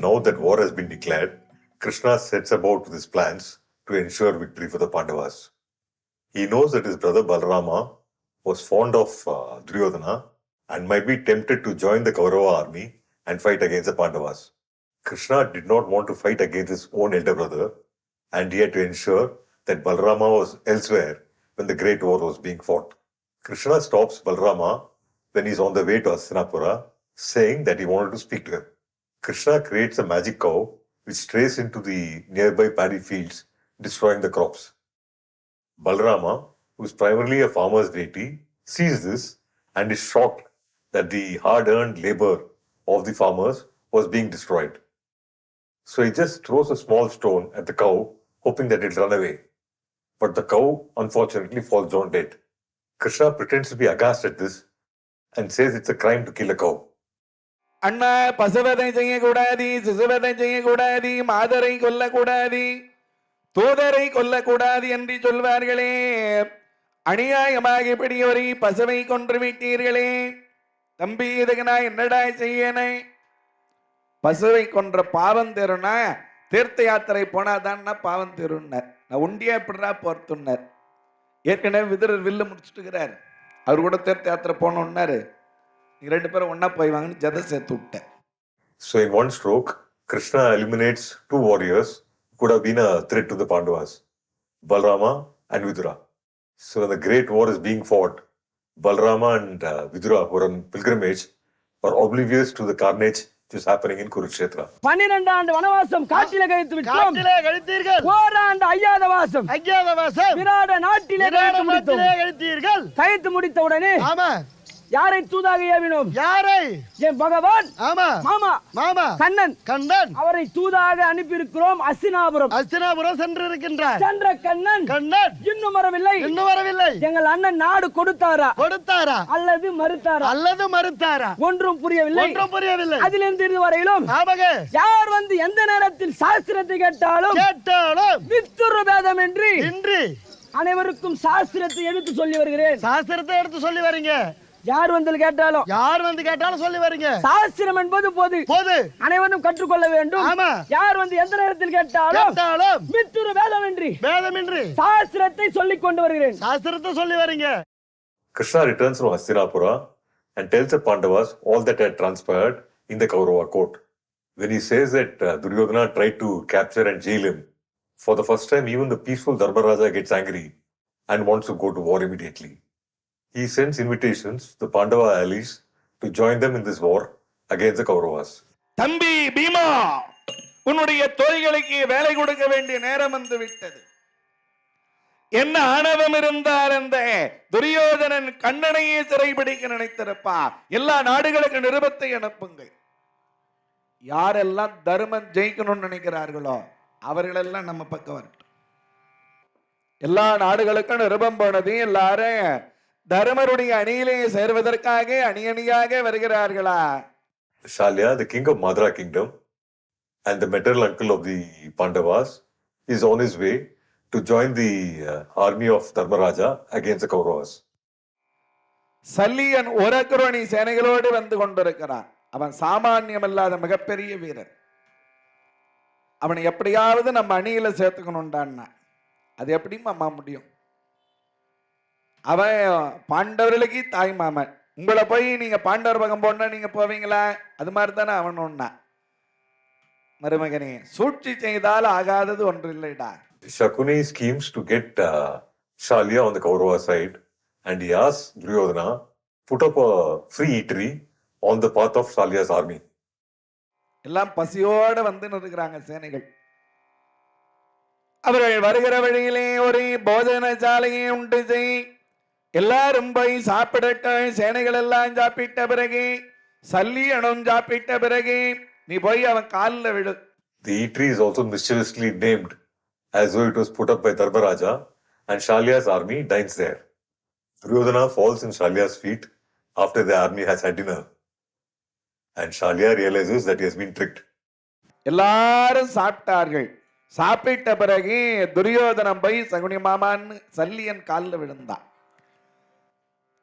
now that war has been declared, Krishna sets about with his plans to ensure victory for the Pandavas. He knows that his brother Balarama was fond of Duryodhana and might be tempted to join the Kaurava army and fight against the Pandavas. Krishna did not want to fight against his own elder brother, and he had to ensure that Balarama was elsewhere when the great war was being fought. Krishna stops Balarama when he is on the way to Hastinapura, saying that he wanted to speak to him. Krishna creates a magic cow which strays into the nearby paddy fields, destroying the crops. Balarama, who is primarily a farmer's deity, sees this and is shocked that the hard-earned labor of the farmers was being destroyed. So he just throws a small stone at the cow, hoping that it'll run away. But the cow, unfortunately, falls down dead. Krishna pretends to be aghast at this and says it's a crime to kill a cow. அண்ணா பசுவதை செய்யக்கூடாது, சிசுவதை செய்யக்கூடாது, மாதரை கொல்லக்கூடாது, தூதரை கொல்லக்கூடாது என்று சொல்வார்களே. அநியாயமாக இப்படி ஒரு பசுவை கொன்று விட்டீர்களே. தம்பி, இதுக்கு நான் என்னடா செய்யனே? பசுவை கொன்ற பாவம் தருணா, தீர்த்த யாத்திரை போனாதான் பாவம் தருணர். நான் உண்டியா எப்படிடா போர்த்துனார். ஏற்கனவே விதுரர் வில்லு முடிச்சுட்டுக்கிறார். அவர் கூட தீர்த்த யாத்திரை போனோம்னாரு. ரெண்டு பேரும் ஒன்னா போய் வாங்கன்னு ஜதை சேர்த்து விட்டேன். So in one stroke, Krishna eliminates two warriors who could have been a threat to the Pandavas, Balarama and Vidura. So when the great war is being fought, Balarama and Vidura, who are on pilgrimage, are oblivious to the carnage which is happening in Kurukshetra. 12 ஆண்டு வனவாசம் காட்டிலே கழித்து விட்டோம். காட்டிலே கழித்தீர்கள். ஓராண்டு அய்யாதவாசம் விராட நாட்டிலே கழித்தீர்கள். கழித்து முடித்த உடனே ஆமா, யாரை தூதாக ஏவினோம்? யாரை? என் பகவான். ஆமா, மாமா மாமா கண்ணன் கண்ணன் அவரை தூதாக அனுப்பி இருக்கிறோம். அஸ்தினாபுரம் சென்றிருக்கின்றார். சென்ற கண்ணன் இன்னும் வரவில்லை. எங்கள் அண்ணன் நாடு கொடுத்தாரா அல்லது மறுத்தாரா ஒன்றும் புரியவில்லை. அதிலிருந்து இதுவரையிலும் யார் வந்து எந்த நேரத்தில் சாஸ்திரத்தை கேட்டாலும் வித்துரு பேதம் என்று அனைவருக்கும் சாஸ்திரத்தை எடுத்து சொல்லி வருகிறேன். யார் வந்து கேட்டாலும் சொல்லி வரீங்க. சாஸ்திரம் என்பது பொது, அனைவரும் கற்றுக்கொள்ள வேண்டும். யார் வந்து எந்த நேரத்தில் கேட்டாலும் மித்துரு வேதமின்றி சாஸ்திரத்தை சொல்லிக் கொண்டு வருகிறேன். Krishna returns from Hastinapura and tells the Pandavas all that had transpired in the Kaurava court. When he says that Duryodhana tried to capture and jail him, for the first time even the peaceful Dharmaraja gets angry and wants to go to war immediately. He sends invitations to Pandava allies to join them in this war against the Kauravas. தம்பி பீமா, உன்னுடைய தோழிகளுக்கு வேலை கொடுக்க வேண்டிய நேரம் வந்து விட்டது. என்ன ஆணவம் இருந்தால் அந்த துரியோதனன் கண்ணனையே சிறைபிடிக்க நினைத்திருப்பா. எல்லா நாடுகளுக்கு நிருபத்தை அனுப்புங்கள். யாரெல்லாம் தர்மம் ஜெயிக்கணும்னு நினைக்கிறார்களோ அவர்களெல்லாம் நம்ம பக்கம் வரட்டும். எல்லா நாடுகளுக்கும் நிருபம் போனது. எல்லாரும் தர்மருடைய அணியிலே சேர்வதற்காக அணியாக வருகிறார்களா? Shalya, the king of Madra kingdom and the maternal uncle of the Pandavas, is on his way to join the army of Dharmaraja against the Kauravas. Salliyan ஒரக்குரணி சேனைகளோடு வந்து கொண்டிருக்கிறான். அவன் சாமானியம் இல்லாத மிகப்பெரிய வீரன். அவனை எப்படியாவது நம்ம அணியில சேர்த்துக்கணும்டான்னா அது எப்படியும் அம்மா முடியும். அவன் பாண்டவர்களுக்கு தாய் மாமன். உங்களை போய் நீங்க பாண்டவர் பக்கம் போனா நீங்க போவீங்களா? அது மாதிரி தானே அவன் ஒன்னா. மருமகனே, சூழ்ச்சி செய்தால் ஆகாதது ஒன்று இல்லைடா. Shakuni schemes to get Shalya on the Kaurava side, and he asks Duryodhana put up a free eatery on the path of Shalya's army. எல்லாம் பசியோட வந்து நிற்கிறாங்க சேனைகள். அவர்கள் வருகிற வழியிலே ஒரு போஜன சாலையை உண்டு செய், எல்லாரும் போய் சாப்பிடட்ட. சேனைகள் எல்லாம் சாப்பிட்ட பிறகு, சல்லியனும் சாப்பிட்ட பிறகு நீ போய் அவன் காலில் விடு. The eatery is also mischievously named as though it was put up by Dharmaraja, and Shalya's army dines there. Duryodhana falls in Shalya's feet after the army has had dinner, and Shalya realizes that he has been tricked. எல்லாரும் சாப்பிட்டார்கள். சாப்பிட்ட பிறகு துரியோதனம் போய் சகுனி மாமான்னு சல்லியன் காலில் விழுந்தான்.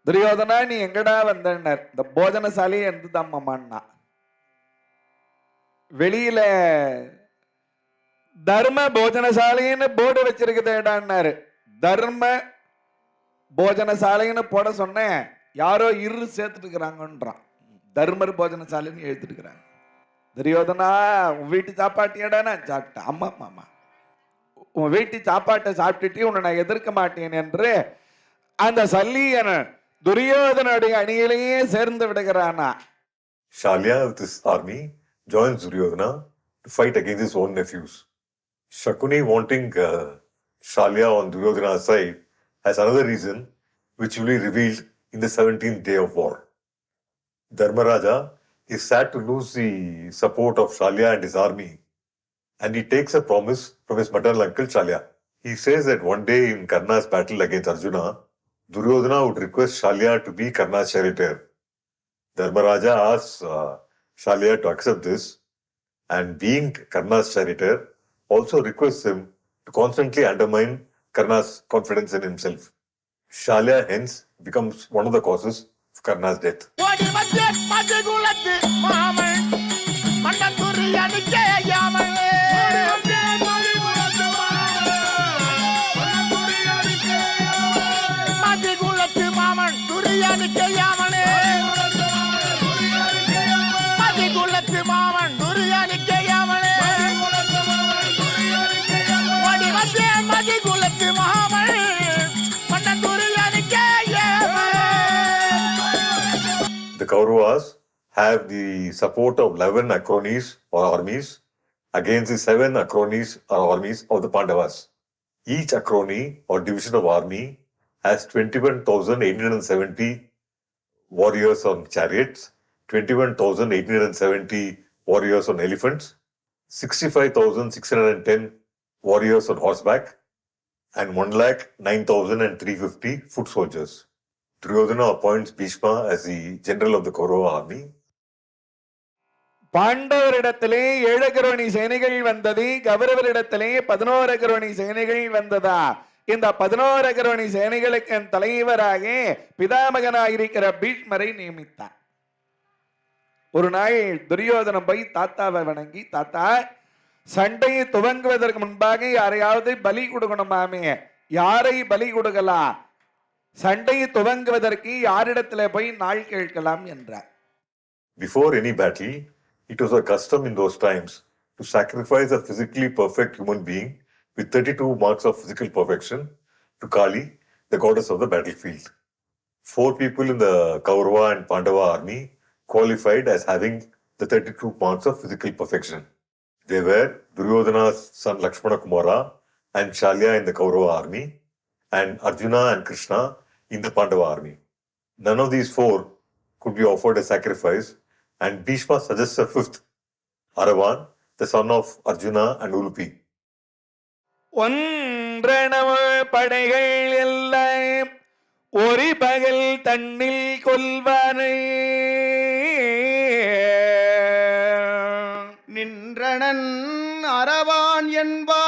துரியோதனா, நீ எங்கடா வந்தனர்? இந்த போஜனசாலையை எந்த மாமான்னா வெளியில தர்ம போஜனசாலைன்னு போர்டு வச்சிருக்குதேடான்னாரு. தர்ம போஜனசாலைன்னு போட சொன்னேன், யாரோ சேர்த்துட்டு இருக்கிறாங்கன்றான். தர்மர் போஜனசாலைன்னு எழுத்துட்டு இருக்கிறாங்க. துரியோதனா, உன் வீட்டு சாப்பாட்டியடா நான் சாப்பிட்டேன். அம்மா மாமா, உன் வீட்டு சாப்பாட்டை சாப்பிட்டுட்டு உன்னை நான் எதிர்க்க மாட்டேன் என்று அந்த சல்லியன் துரியோதனுடைய அணியிலேயே சேர்ந்து விடுகிறானா. Shalya with his army joins Duryodhana to fight against his own nephews. Shakuni wanting Shalya on Duryodhana's side has another reason which will be revealed in the 17th day of war. Dharmaraja is sad to lose the support of Shalya and his army, and he takes a promise from his maternal uncle Shalya. He says that one day in Karna's battle against Arjuna, Duryodhana would request Shalya to be Karna's charioteer. Dharmaraja asks Shalya to accept this, and being Karna's charioteer, also requests him to constantly undermine Karna's confidence in himself. Shalya hence becomes one of the causes of Karna's death. The Kauravas have the support of 11 Acronis or armies against the 7 Acronis or armies of the Pandavas. Each Acroni or division of army has 21,870 warriors on chariots, 21,870 warriors on elephants, 65,610 warriors on horseback, and 1,09,350 foot soldiers. Duryodhana appoints Bhishma as the general of the Kaurava army. பாண்டவரிடத்திலே 7 அக்ரோனி சேனைகள் வந்தது, கௌரவரிடத்திலே 11 அக்ரோனி சேனைகள் வந்ததா. இந்த 11 அக்ரோனி சேனைகளுக்கு தலைவராக பிதாமகனாயிருக்கிற பீஷ்மரை நியமித்தார். ஒரு நாள் துரியோதனம் போய் தாத்தாவை வணங்கி, தாத்தா, சண்டையை துவங்குவதற்கு முன்பாக யாரையாவது பலி கொடுக்கணுமாமே, யாரை பலி கொடுக்கலாம், சண்டையை துவங்குவதற்கு யாரிடத்துல போய் நாள் கேட்கலாம் என்றார். Before any battle, it was a custom in those times to sacrifice a physically perfect human being with 32 marks of physical perfection to Kali, the goddess of the battlefield. 4 people in the Kaurava and Pandava army qualified as having the 32 marks of physical perfection. They were Duryodhana's son Lakshmana Kumara and Shalya in the Kaurava army, and Arjuna and Krishna in the Pandava army. None of these 4 could be offered as sacrifice, and Bhishma suggests a 5th, Aravan, the son of Arjuna and Ulupi. ஒன்றனவ படைகள் எல்லாம் ஒரு பகல் தன்னில் கொல்வானே, நின்றனன் அரவான் என்பான்,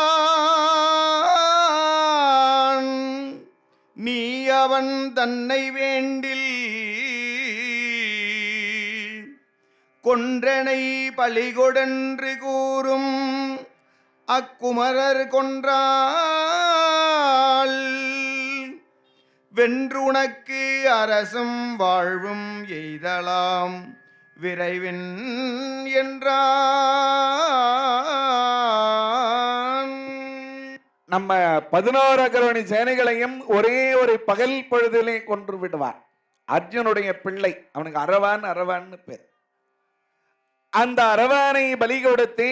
நீ அவன் தன்னை வேண்டில் கொன்றனை பலிகொடென்று கூறும் அக்குமரர் கொன்றால் வென்றுனக்கு அரசும் வாழ்வும் எய்தலாம் விரைவின் என்றான். நம்ம 11 அக்ரோனி சேனைகளையும் ஒரே ஒரு பகல் பொழுதிலே கொன்று விடுவார். அர்ஜுனுடைய பிள்ளை, அவனுக்கு அரவான்னு பேர். அந்த அரவானை பலி கொடுத்து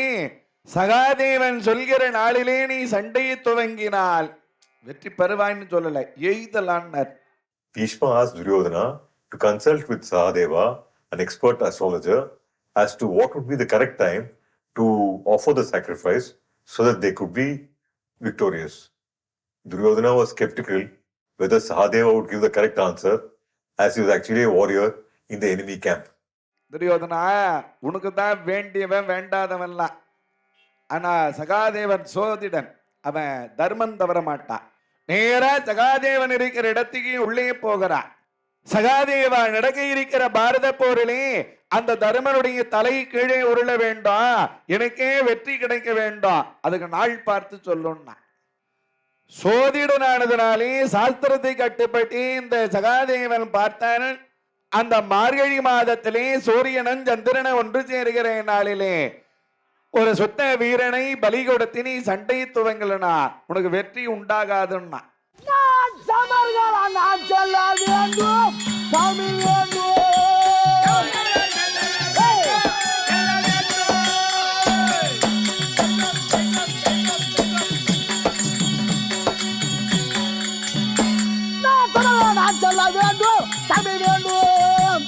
சகாதேவன் சொல்கிற நாளிலே நீ சண்டையை துவங்கினால் வெற்றி பெறுவான்னு சொல்லல, எய்தலான்னார். Bhishma asked Duryodhana to consult with Sahadeva, an expert astrologer, as to what would be the correct time to offer the sacrifice so that they could be victorious. Duryodhana was skeptical whether Sahadeva would give the correct answer, as he was actually a warrior in the enemy camp. Duryodhana, உனக்கு தான் வேண்டியவன் வேண்டாதவன்லாம். ஆனா சகாதேவன் சோதிடன், அவன் தர்மம் தவற மாட்டான். நேரா சகாதேவன் இருக்கிற இடத்துக்கு உள்ளே போகிறான். சகாதேவா நடக்க இருக்கிற பாரத போரிலே அந்த தருமனுடைய தலை கீழே உருள வேண்டாம், எனக்கே வெற்றி கிடைக்க வேண்டாம், அதுக்கு நாள் பார்த்து சொல்லணும்னா சோதிடனானதுனாலே சாஸ்திரத்தை கட்டுப்பட்டு இந்த சகாதேவன் பார்த்தான். அந்த மார்கழி மாதத்திலே சூரியனும் சந்திரனை ஒன்று சேருகிற நாளிலே ஒரு சுத்த வீரனை பலி கொடுத்து நீ சண்டை துவங்கலனா உனக்கு வெற்றி உண்டாகாதுன்னா நான் சமர்களா நான் சொல்ல வேண்டும் சாமி வேண்டும். நான் சொல்ல வேண்டும் சாமி வேண்டும்.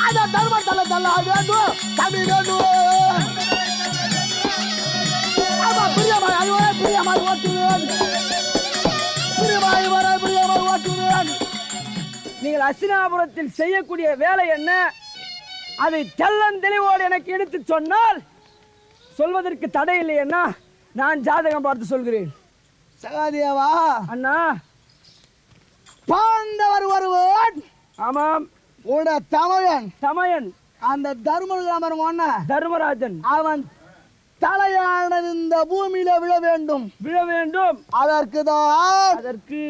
அந்த தர்மத்தல சொல்ல வேண்டும் சாமி வேண்டும். பிரியமாய் அழுவாய் பிரியமாய் ஓட்டுவேன், பிரியமாய் வர பிரியமாய் ஓட்டுவேன். நீங்கள் அஸ்தினாபுரத்தில் செய்யக்கூடிய வேலை என்ன, அதை தெள்ளந்தெளிவோடு எனக்கு எடுத்து சொன்னால் சொல்வதற்கு தடை இல்லை அண்ணா. நான் ஜாதகம் பார்த்து சொல்கிறேன். சகாதேவா அண்ணா, பாண்டவர் ஒருவன், ஆமாம், உட தமையன் தமையன் அந்த தர்மன் தர்மராஜன், அவன் தலையானது இந்த பூமியில விழ வேண்டும். விழ வேண்டும். அதற்கு தான் அதற்கு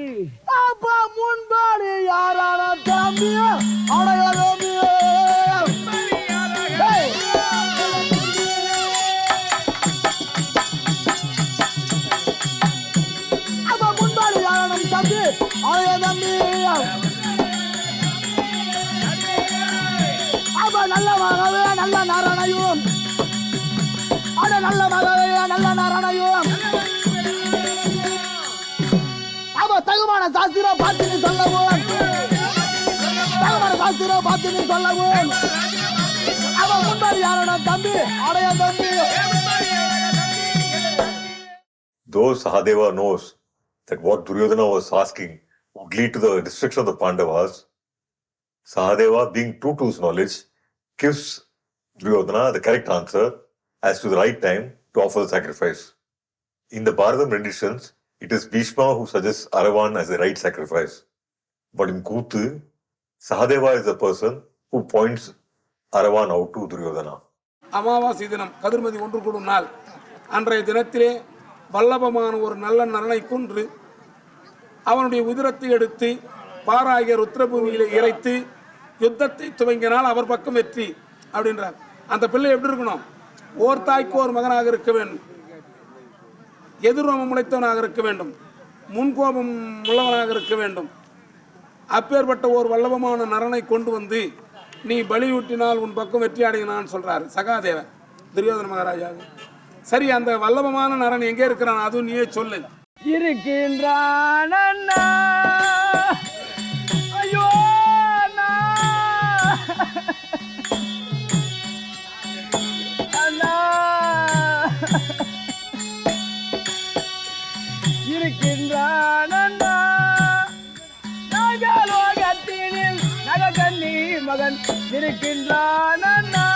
அப்பா முன்பாடு யாரான தம்பியோ அடையாளமியோ அப்பா முன்பாடு யாரான தம்பி அடைய தம்பி அப்பா நல்ல மகவே நல்ல நாராயணையும் அட நல்ல மகவே நல்ல நாராயணையும் அவ தகுமான சாஸ்திரம் பார்த்து நீ சொல்லவும், தகுமான சாஸ்திரம் பார்த்து நீ சொல்லவும். அவ முன்னாடி யாரோட தம்பி அடைய தம்பி. Though Sahadeva knows that what Duryodhana was asking would lead to the destruction of the Pandavas, Sahadeva, being true to his knowledge, gives Duryodhana the correct answer as to the right time to offer the sacrifice. In the Bharatam renditions, it is Bhishma who suggests Aravan as the right sacrifice. But in Kuthu, Sahadeva is the person who points Aravan out to Duryodhana. அமாவாசை தினம் கதிர்மதி ஒன்று கூடும் நாள் அன்றைய தினத்திலே வல்லபமான ஒரு நல்ல நரனை கொன்று அவனுடைய உதிரத்தை எடுத்து பாராகிய ருத்ரபூமியிலே இறைத்து யுத்தத்தை துவங்கினால் அவர் பக்கம் வெற்றி அப்படின்றார். அந்த பிள்ளை எப்படி இருக்கணும்? ஓர் தாய்க்கு ஒரு மகனாக இருக்க வேண்டும், எதிர்ரோமம் முளைத்தவனாக இருக்க வேண்டும், முன்கோபம் உள்ளவனாக இருக்க வேண்டும். அப்பேற்பட்ட ஒரு வல்லபமான நரனை கொண்டு வந்து நீ பலியூட்டினால் உன் பக்கம் வெற்றி அடையினான்னு சொல்றாரு சகாதேவன் துரியோதன மகாராஜாவுக்கு. சரி, அந்த வல்லபமான நரன் எங்கே இருக்கிறான் அதுவும் நீயே சொல்லு. இருக்கின்றான் அண்ணா, ஐயோ அண்ணா, அண்ணா, இருக்கின்றான் அண்ணா, நகலோகத்தினில் நககன்னி மகன் இருக்கின்றான் அண்ணா.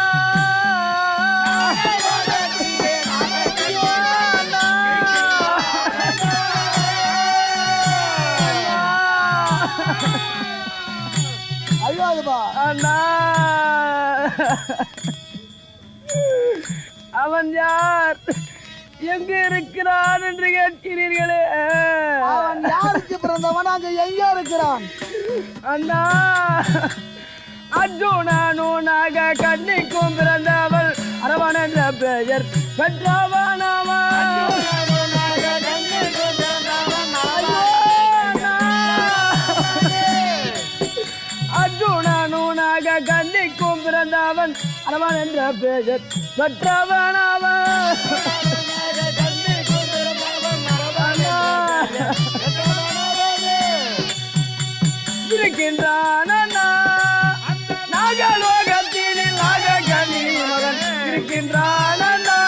ஐயோ அதுபா அண்ணா, அவன் யார், எங்க இருக்கிறான் என்று கேட்கிறீர்களே? அவன் யாருக்கு பிறந்தவன், அங்க எங்க இருக்கிறான்? அண்ணா, அர்ஜுனனாக கண்ணிக்கும் பிறந்தவள் அரவன் என்ற பெயர் பெற்றவனவன். அர்ஜுனனாக கண்ணிக்கும் பிறந்தவன் அரவன் என்ற பெயர் பெற்றவனவன். இருக்கின்றான் அண்ணா, நாகலோகத்தினில் நாககன்னி மகன் இருக்கின்றான் அண்ணா.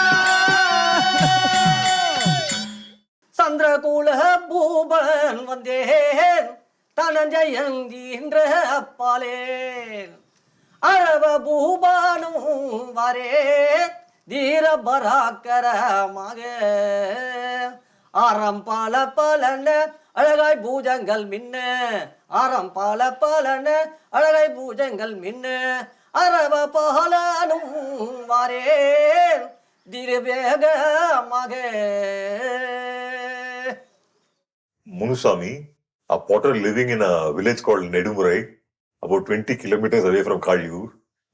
சந்திரகூல பூபன் வந்தேன் தனஞ்சயன் என்ற அப்பாலே அழவ பூபானும் வரே தீர பராக்கரமாக ஆரம் பல பலன அழகாய் பூஜங்கள் மின்ன ஆரம் பால பாலன அழகாய் பூஜங்கள் மின்ன அரவ பாலனும் வாரேன் திருவேகமாக. Munusami, a potter living in a village called Nedumurai, about 20 kilometers away from Kazhiur,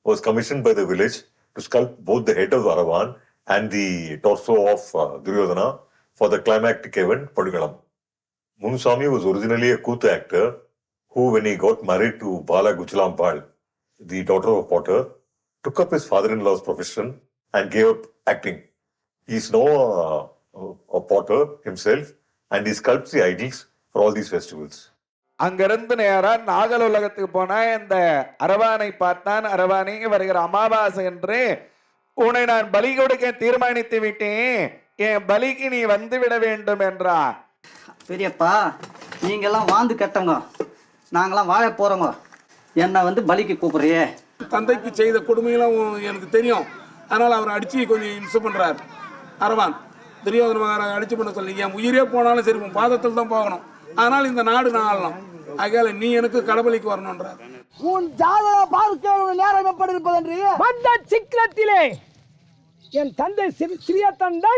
was commissioned by the village to sculpt both the head of Aravan and the torso of Duryodhana for the climactic event Padugalam. Munusami was originally a Kuthu actor who, when he got married to Bala Guchalampal, the daughter of a potter, took up his father-in-law's profession and gave up acting. He is now a potter himself and he sculpts the idols for all these festivals. அங்கிருந்து நேரா நாகல் உலகத்துக்கு போனா இந்த அரவானை பார்த்தான். அரவானை வருகிற அமாவாசை என்று உன்னை நான் பலி கொடுக்க தீர்மானித்து விட்டேன், என் பலிக்கு நீ வந்து விட வேண்டும் என்றார். பெரியப்பா, நீங்கெல்லாம் வாழ்ந்து கட்டங்க, நாங்களாம் வாழ போறோங்க, என்னை வந்து பலிக்கு கூப்பிடுறியே. தந்தைக்கு செய்த கொடுமையெல்லாம் எனக்கு தெரியும், அதனால் அவரை அடித்து கொஞ்சம் இம்சை பண்ணுறார் அரவான். துரியோதன மகாராஜா அடிச்சு பண்ண சொல்லி, என் உயிரே போனாலும் சரி உன் பாதத்தில் தான் போகணும், ஆனால் இந்த நாடு நான் ஆளலாம், ஆகையால நீ எனக்கு கடவுளுக்கு வரணுன்றார். உன் ஜாதக பார்க்க நேரம் எப்படி இருப்பதென்று வந்த சிக்கலத்திலே என் தந்தை சிறிய தந்தை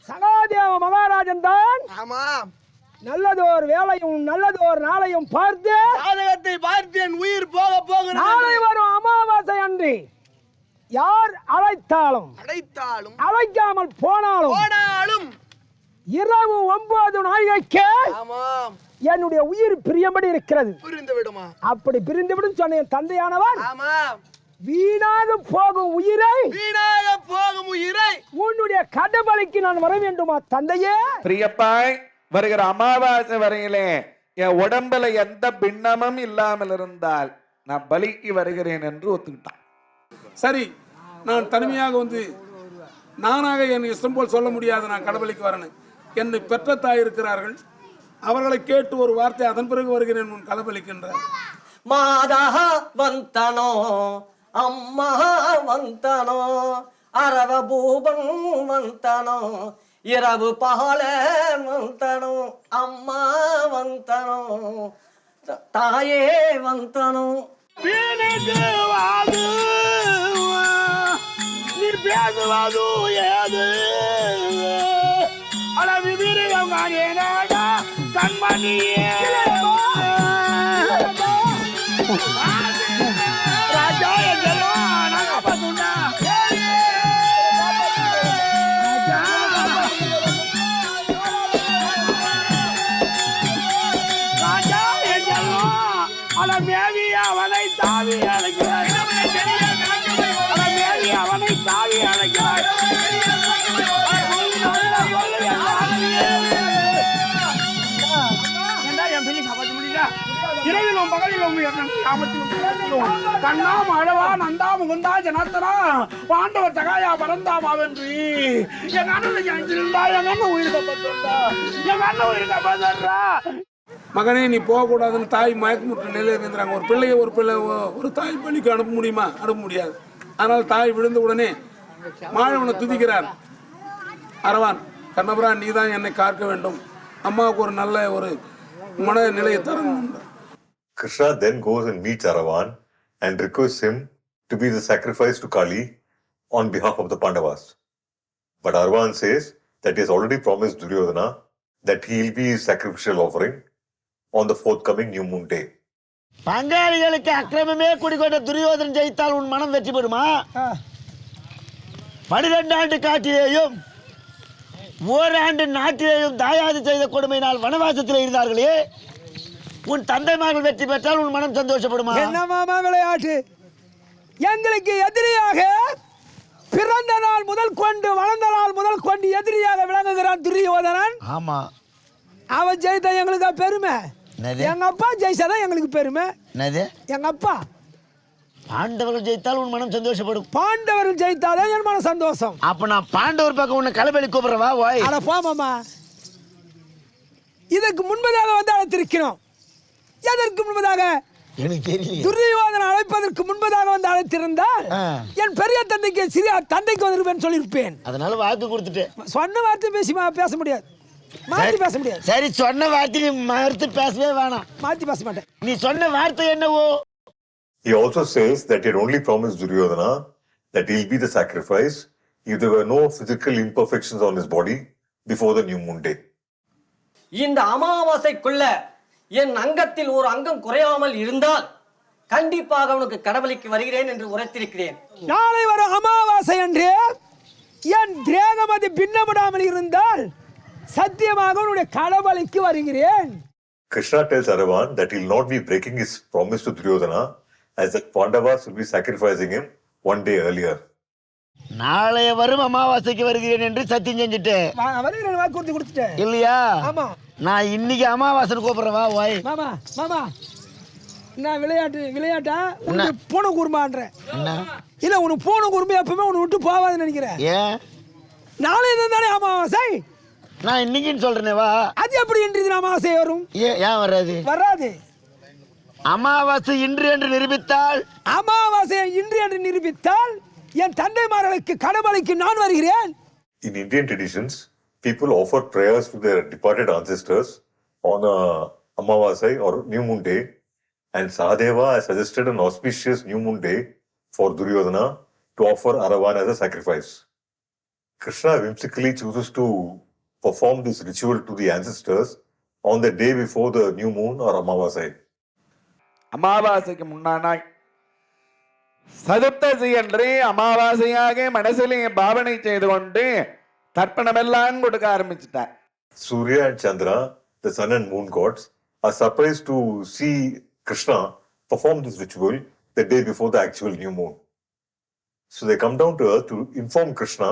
சகாதேவ மகாராஜன் தான் நல்லதோர் வேலையும் நல்லதோர் நாளையும் பார்த்து ஜாதகத்தை பார்த்து என் உயிர் போக போகிறது. நாளை வரும் அமாவாசை அன்று யார் அழைத்தாலும் அழைக்காமல் போனாலும் இரவு 9 நாழிகைக்கு என்னுடைய உயிர் பிரியம்படி இருக்கிறது. அப்படி பிரிந்துவிடும் சொன்ன என் தந்தையானவன் வீணாக போகும் உயிரை உன்னுடைய கடவுளுக்கு நான் வர வேண்டுமா தந்தையே? பிரியப்பாய், வருகிற அமாவாசை வரையிலே என் உடம்புல எந்த பின்னமும் இல்லாமல் இருந்தால் நான் பலிக்கு வருகிறேன் என்று ஒத்துக்கிட்டான். சரி, நான் தனிமையாக வந்து நானாக என் இஷ்டம் போல் சொல்ல முடியாது, நான் கடவுளுக்கு வரணும். என்னை பெற்ற தாய் இருக்கிறார்கள், அவர்களை கேட்டு ஒரு வார்த்தை, அதன் பிறகு வருகிறேன் உன் கடவுளுக்கின்றார். மாதா வந்தனோ அம்மா வந்தனோ அரவ பூபன் வந்தனோ இரவு பகல வந்தனோ அம்மா வந்தனோ தாயே வந்தனோ. பேசுவது ஏது அளவு கண்மணியே ராஜா மேவி அவனை தாவி அழைக்கிறார், மேவி அவனை தாவி அழைக்கிறார். இரவிலும் பகலிலும் கண்ணாம் அழவா நந்தா முகுந்தா ஜனாத்தனா பாண்டவர் தகாயா பரந்தாமா வென்று எங்க அண்ணன் இருந்தா எங்க அண்ணன் உயிருக்கு பத்திரா, எங்க அண்ணன் உயிருக்கு பத்திரா. மகனே, நீ போகக்கூடாதுன்னு தாய் மயக்கமுற்ற நிலையில் இருக்கிறாங்க. ஒரு பிள்ளை ஒரு தாய் பள்ளிக்கு அனுப்ப முடியுமா? அனுப்ப முடியாது. ஆனால் தாய் விழுந்த உடனே மாழவனை துதிக்கிறார் அரவான். கண்ணபுரா, நீ தான் என்னை காக்க வேண்டும், அம்மாவுக்கு ஒரு நல்ல ஒரு மனநிலையை தரணும். Krishna then goes and meets Aravan and requests him to be the sacrifice to Kali on behalf of the Pandavas. But Aravan says that he has already promised Duryodhana that he will be his sacrificial offering on the forthcoming new moon day. பங்காளிகளுக்கு அக்கிரமமே குடிக்கொண்ட Duryodhanan ஜெயித்தால் உன் மனம் வெற்றி பெறுமா? 12 ஆண்டு காட்டிலேயும் ஓராண்டு நாட்டிலேயும் தாயாது செய்த கொடுமையினால் வனவாசத்தில் இருந்தார்களே, உன் தந்தைமார்கள் வெற்றி பெற்றால் உன் மனம் சந்தோஷப்படுமா? என்ன மாமா விளையாட்டு? எங்களுக்கு எதிரியாக பிறந்த நாள் முதல் கொண்டு வளர்ந்த நாள் முதல் கொண்டு எதிரியாக விளங்குகிறான் துரியோதனன். ஆமா, அவன் ஜெயித்தா எங்களுக்கு பெருமை, எங்க அப்பா ஜெயிச்சாதான் எங்களுக்கு பெருமை. எங்க அப்பா பாண்டவர்கள் ஜெயித்தால் உன் மனம் சந்தோஷப்படும். பாண்டவர்கள் ஜெயித்தாதான் என் மனம் சந்தோஷம். அப்ப நான் பாண்டவர் பக்கம் உன்னை களபலி கூப்பிடுறவா? அட போ மாமா, இதற்கு முன்பதாக வந்து அழைத்திருக்கிறோம். எதற்கு முன்பதாக? எனக்கு தெரியல. துரியோதனன் அழைப்பதற்கு முன்பதாக வந்து அழைத்திருந்தால் என் பெரிய தந்தைக்கு சிறிய தந்தைக்கு வந்திருப்பேன் சொல்லியிருப்பேன். அதனால வாக்கு கொடுத்துட்டேன். சொன்ன வார்த்தை பேச முடியாது. மாத்தி பேச முடியாது. சரி சொன்ன வார்த்தை நீ மறுத்து பேசவே வேணாம். மாத்தி பேச மாட்டேன். நீ சொன்ன வார்த்தை என்னவோ? He also says that he had only promised Duryodhana that he'll be the sacrifice if there were no physical imperfections on his body before the new moon day. இந்த அமாவாசைக்குள்ள என் அங்கத்தில் ஒரு அங்கம் குறையாமல் இருந்தால் கண்டிப்பாக அவனுக்கு கடவுளுக்கு வருகிறேன் என்று உரைத்திருக்கிறேன். நாளை வரும் அமாவாசை அன்று என் தேகம் அது பின்னப்படாமல் இருந்தால் சத்தியமாக உன்னுடைய கடவுளுக்கு வருகிறேன். Krishna tells Aravan that he'll not be breaking his promise to Duryodhana as the Pandavas will be sacrificing him one day earlier. நாளைய வரும் அமாவாசைக்கு வருகிறேன் என்று சத்தியம் செஞ்சுட்டேன். வருகிறேன் வாக்குறுதி கொடுத்துட்டேன் இல்லையா? ஆமா. நான் இன்னைக்கு அமாவாசை கூப்பிடுறேன். வா ஓய். மாமா மாமா நான் விளையாட்டா உனக்கு பூனை குருமான்றேன். இல்ல உனக்கு பூனை குருமா எப்பவுமே உன்னை விட்டு போவாதுன்னு நினைக்கிறேன். ஏன்? நாளை தானே அமாவாசை. நான் இன்னைக்குன்னு சொல்றேனே. வா. அது எப்படி இன்று அமாவாசை வரும்? ஏன் வராது? வராது. அமாவாசை இன்று என்று நிரூபித்தால், அமாவாசை இன்று என்று நிரூபித்தால் என் தந்தைமார்களுக்கு கடவுளுக்கு நான் வருகிறேன். In Indian traditions, people offer prayers to their departed ancestors on a Amavasai or new moon day, and Sahadeva has suggested an auspicious new moon day for Duryodhana to offer Aravan as a sacrifice. Krishna whimsically chooses to perform this ritual to the ancestors on the day before the new moon or Amavasai. அமாவாசைக்கு முன்னாள் சதுர்த்தசி அன்றே அமாவாசையாக மனசிலே பாவனை செய்து கொண்டு தர்ப்பணமெல்லாம் கொடுக்க ஆரம்பிச்சுட்டார். Surya and Chandra, the sun and moon gods, are surprised to see Krishna perform this ritual the day before the actual new moon. So they come down to earth to inform Krishna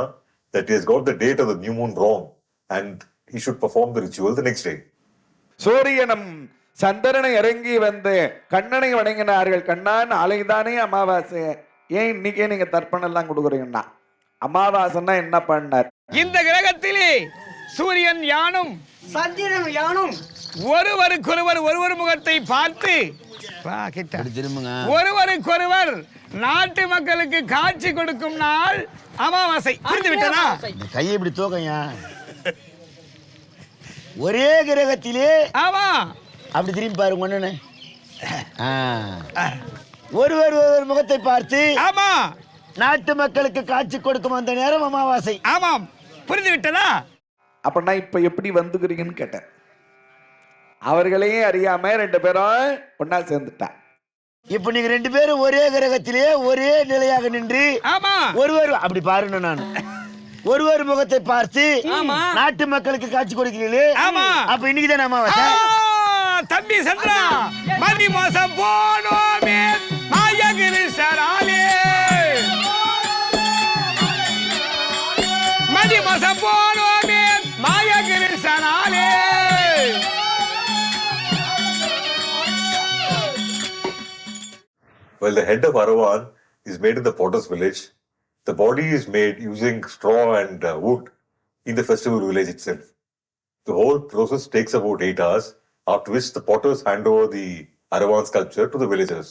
that he has got the date of the new moon wrong and he should perform the ritual the next day. சூரியனும் சந்திரனை இறங்கி வந்து கண்ணனை வணங்கினார்கள். கண்ணா நாளைதானே அமாவாசை, ஏன் இன்னைக்கே நீங்க தர்ப்பணம் எல்லாம் கொடுக்குறீங்கன்னா? அமாவாசைன்னா என்ன பண்ணார்? இந்த கிரகத்திலே சூரியன் யானும் சந்திரன் யானும் ஒருவருக்கொருவர் ஒருவர் முகத்தை பார்த்து ஒருவருக்கொருவர் நாட்டு மக்களுக்கு காட்சி கொடுக்கும் நாள் அமாவாசை. புரிந்து விட்டதா? கையை இப்படி தூக்கையா. ஒரே கிரகத்திலே ஆமா அப்படி திரும்பி பாருங்க ஒண்ணு. ஒருவர் ஒருவர் முகத்தை பார்த்து ஆமா நாட்டு மக்களுக்கு காட்சி கொடுக்கும் அந்த நேரம் அமாவாசை. ஆமாம், புரிந்து விட்டதா? அப்படின்னா இப்ப எப்படி வந்துக்கிறீங்கன்னு கேட்டேன். அவர்களே அறியாம ரெண்டு பேரும் ஒன்னா சேர்ந்துட்டா. இப்ப நீங்க ரெண்டு பேரும் ஒரே கிரகத்திலே ஒரே நிலையாக நின்று ஆமா ஒருவர் அப்படி பாருங்க. நான் ஒருவர் முகத்தை பார்த்து நாட்டு மக்களுக்கு காட்சி கொடுக்கிறீங்களே. ஆமா. அப்ப இன்னைக்கு தான் அமாவாசை. தம்பி சந்திரா, மதி மோசம் போனோமே மாயகிரிசராலே, மதி மோசம் போனோமே மாயகிரிசராலே. While the head of Aravan is made in the potter's village, the body is made using straw and wood in the festival village itself. The whole process takes about 8 hours, after which the potters hand over the Aravan sculpture to the villagers.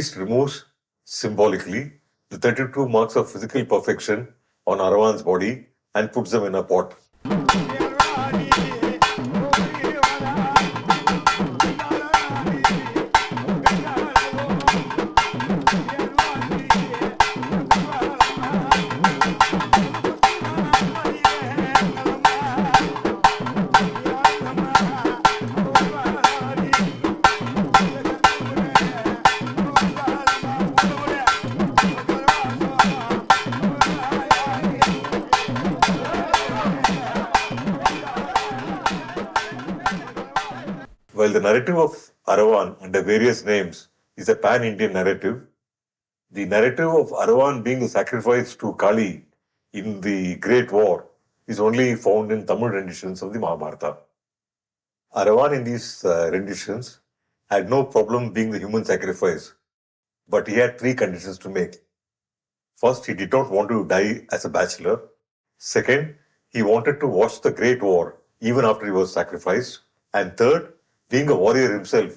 priest removes symbolically the 32 marks of physical perfection on Aravan's body and puts them in a pot. While the narrative of Aravan under various names is a pan-Indian narrative, the narrative of Aravan being the sacrifice to Kali in the Great War is only found in Tamil renditions of the Mahabharata. Aravan in these renditions had no problem being the human sacrifice, but he had 3 conditions to make. First, he did not want to die as a bachelor. Second, he wanted to watch the Great War even after he was sacrificed. And third, being a warrior himself,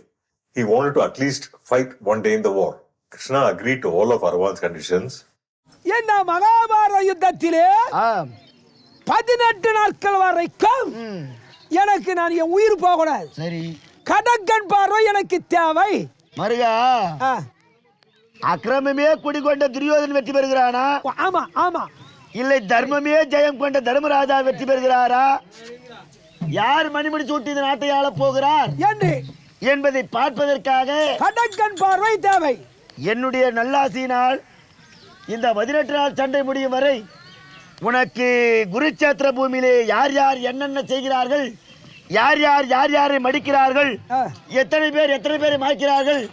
he wanted to at least fight one day in the war. Krishna agreed to all of Aravan's conditions. என்ன மகாபாரத யுத்தத்திலே 18 நாட்கள் வரைக்கும் எனக்கு நான் என் உயிர் போகக்கூடாது. சரி கடக்கன் பார்வை எனக்கு தேவை. மருகா அக்கிரமமே குடிகொண்ட துரியோதன் வெற்றி பெறுகிறானா? ஆமா ஆமா. இல்லை தர்மமே ஜெயம் கொண்ட தர்மராஜா வெற்றி பெறுகிறாரா? யார் மணிமணி சூட்டி இந்த நாட்டை ஆளப் போகிறார் என்பதை பார்ப்பதற்காக கடக்கன் பார்வை தேவை. என்னுடைய நல்லாசியினால் இந்த 18 நாள் சண்டை முடியும் வரை உனக்கு குருச்சேத்திர பூமியிலே யார் யார் என்னென்ன செய்கிறார்கள், யார் யாரை மடிக்கிறார்கள், எத்தனை பேரை மாய்க்கிறார்கள்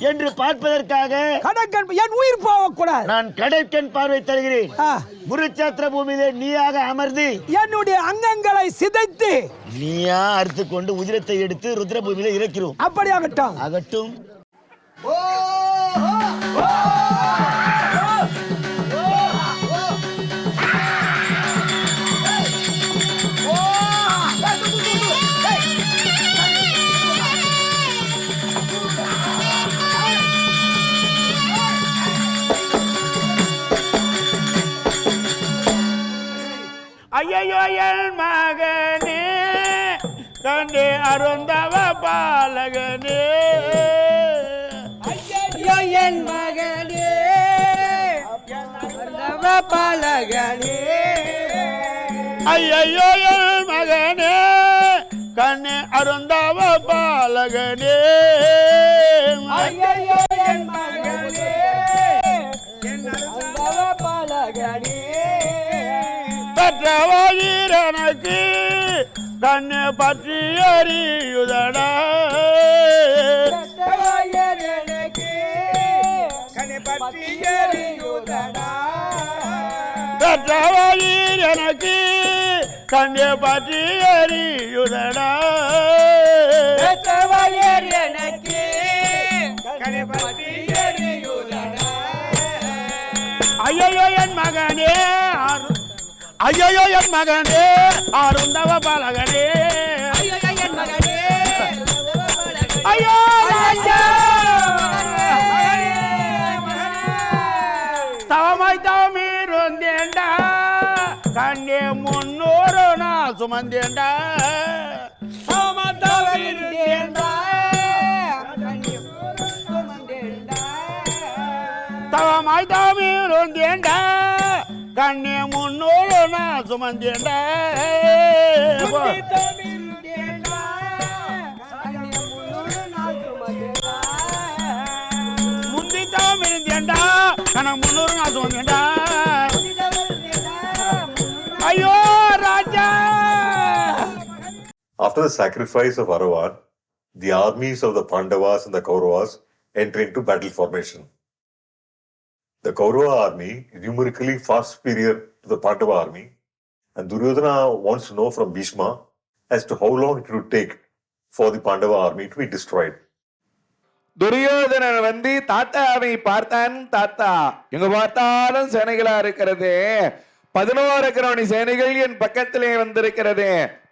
என்று பார்ப்பதற்காக கடக்கன் என் உயிர் போகக்கூடாது. நான் கடைக்கண் பார்வை தருகிறேன். குருச்சேத்திர பூமியிலே நீயாக அமர்ந்து என்னுடைய அங்கங்களை சிதைத்து நீயா அறுத்து கொண்டு உதிரத்தை எடுத்து ருத்ர பூமியில இறக்கிறோம். அப்படி ஆகட்டும். ஆகட்டும். ஐயோ என் மகனே கண்டே அருந்தவ பாலகனே, ஐயோ என் மகனே அருந்தவ பாலகனே, ஐயோ என் மகனே கண்ணே அருந்தவ பாலகனே, ஐயோ என் மகனே அருந்தவ பாலகனே, பெற்றவீரனுக்கு கண்ணு பற்றி எறியுதடா, பெற்றவீரனுக்கு கண்ணு பற்றி எறியுதடா, ஐயோ என் மகனே ஐயோ என் மகனே அருந்தவ பாலகனே, ஐயோ தவமாய் தவமீருந்தேண்டா கண்ணே 300 நாள் சுமந்தேண்டா, தவமாய் தவமீருந்தேண்டா கண்ணே 300 நாள் சுமந்தேண்டா, முந்தி தவம் இருந்தேண்டா கண்ண 300 நாள் சுமந்தேண்டா, ஐயோ ராஜா. After the sacrifice of Aravan, the armies of the Pandavas and the Kauravas enter into battle formation. The Kaurava army is numerically far superior to the Pandava army, and Duryodhana wants to know from Bhishma as to how long it would take for the Pandava army to be destroyed. Duryodhanan வந்து தாத்தாவை பார்த்தான். தாத்தா எங்க பார்த்தாலும் சேனைகளா இருக்கிறது, 11 அக்ரோணி சேனைகள் என் பக்கத்திலே வந்திருக்கிறது,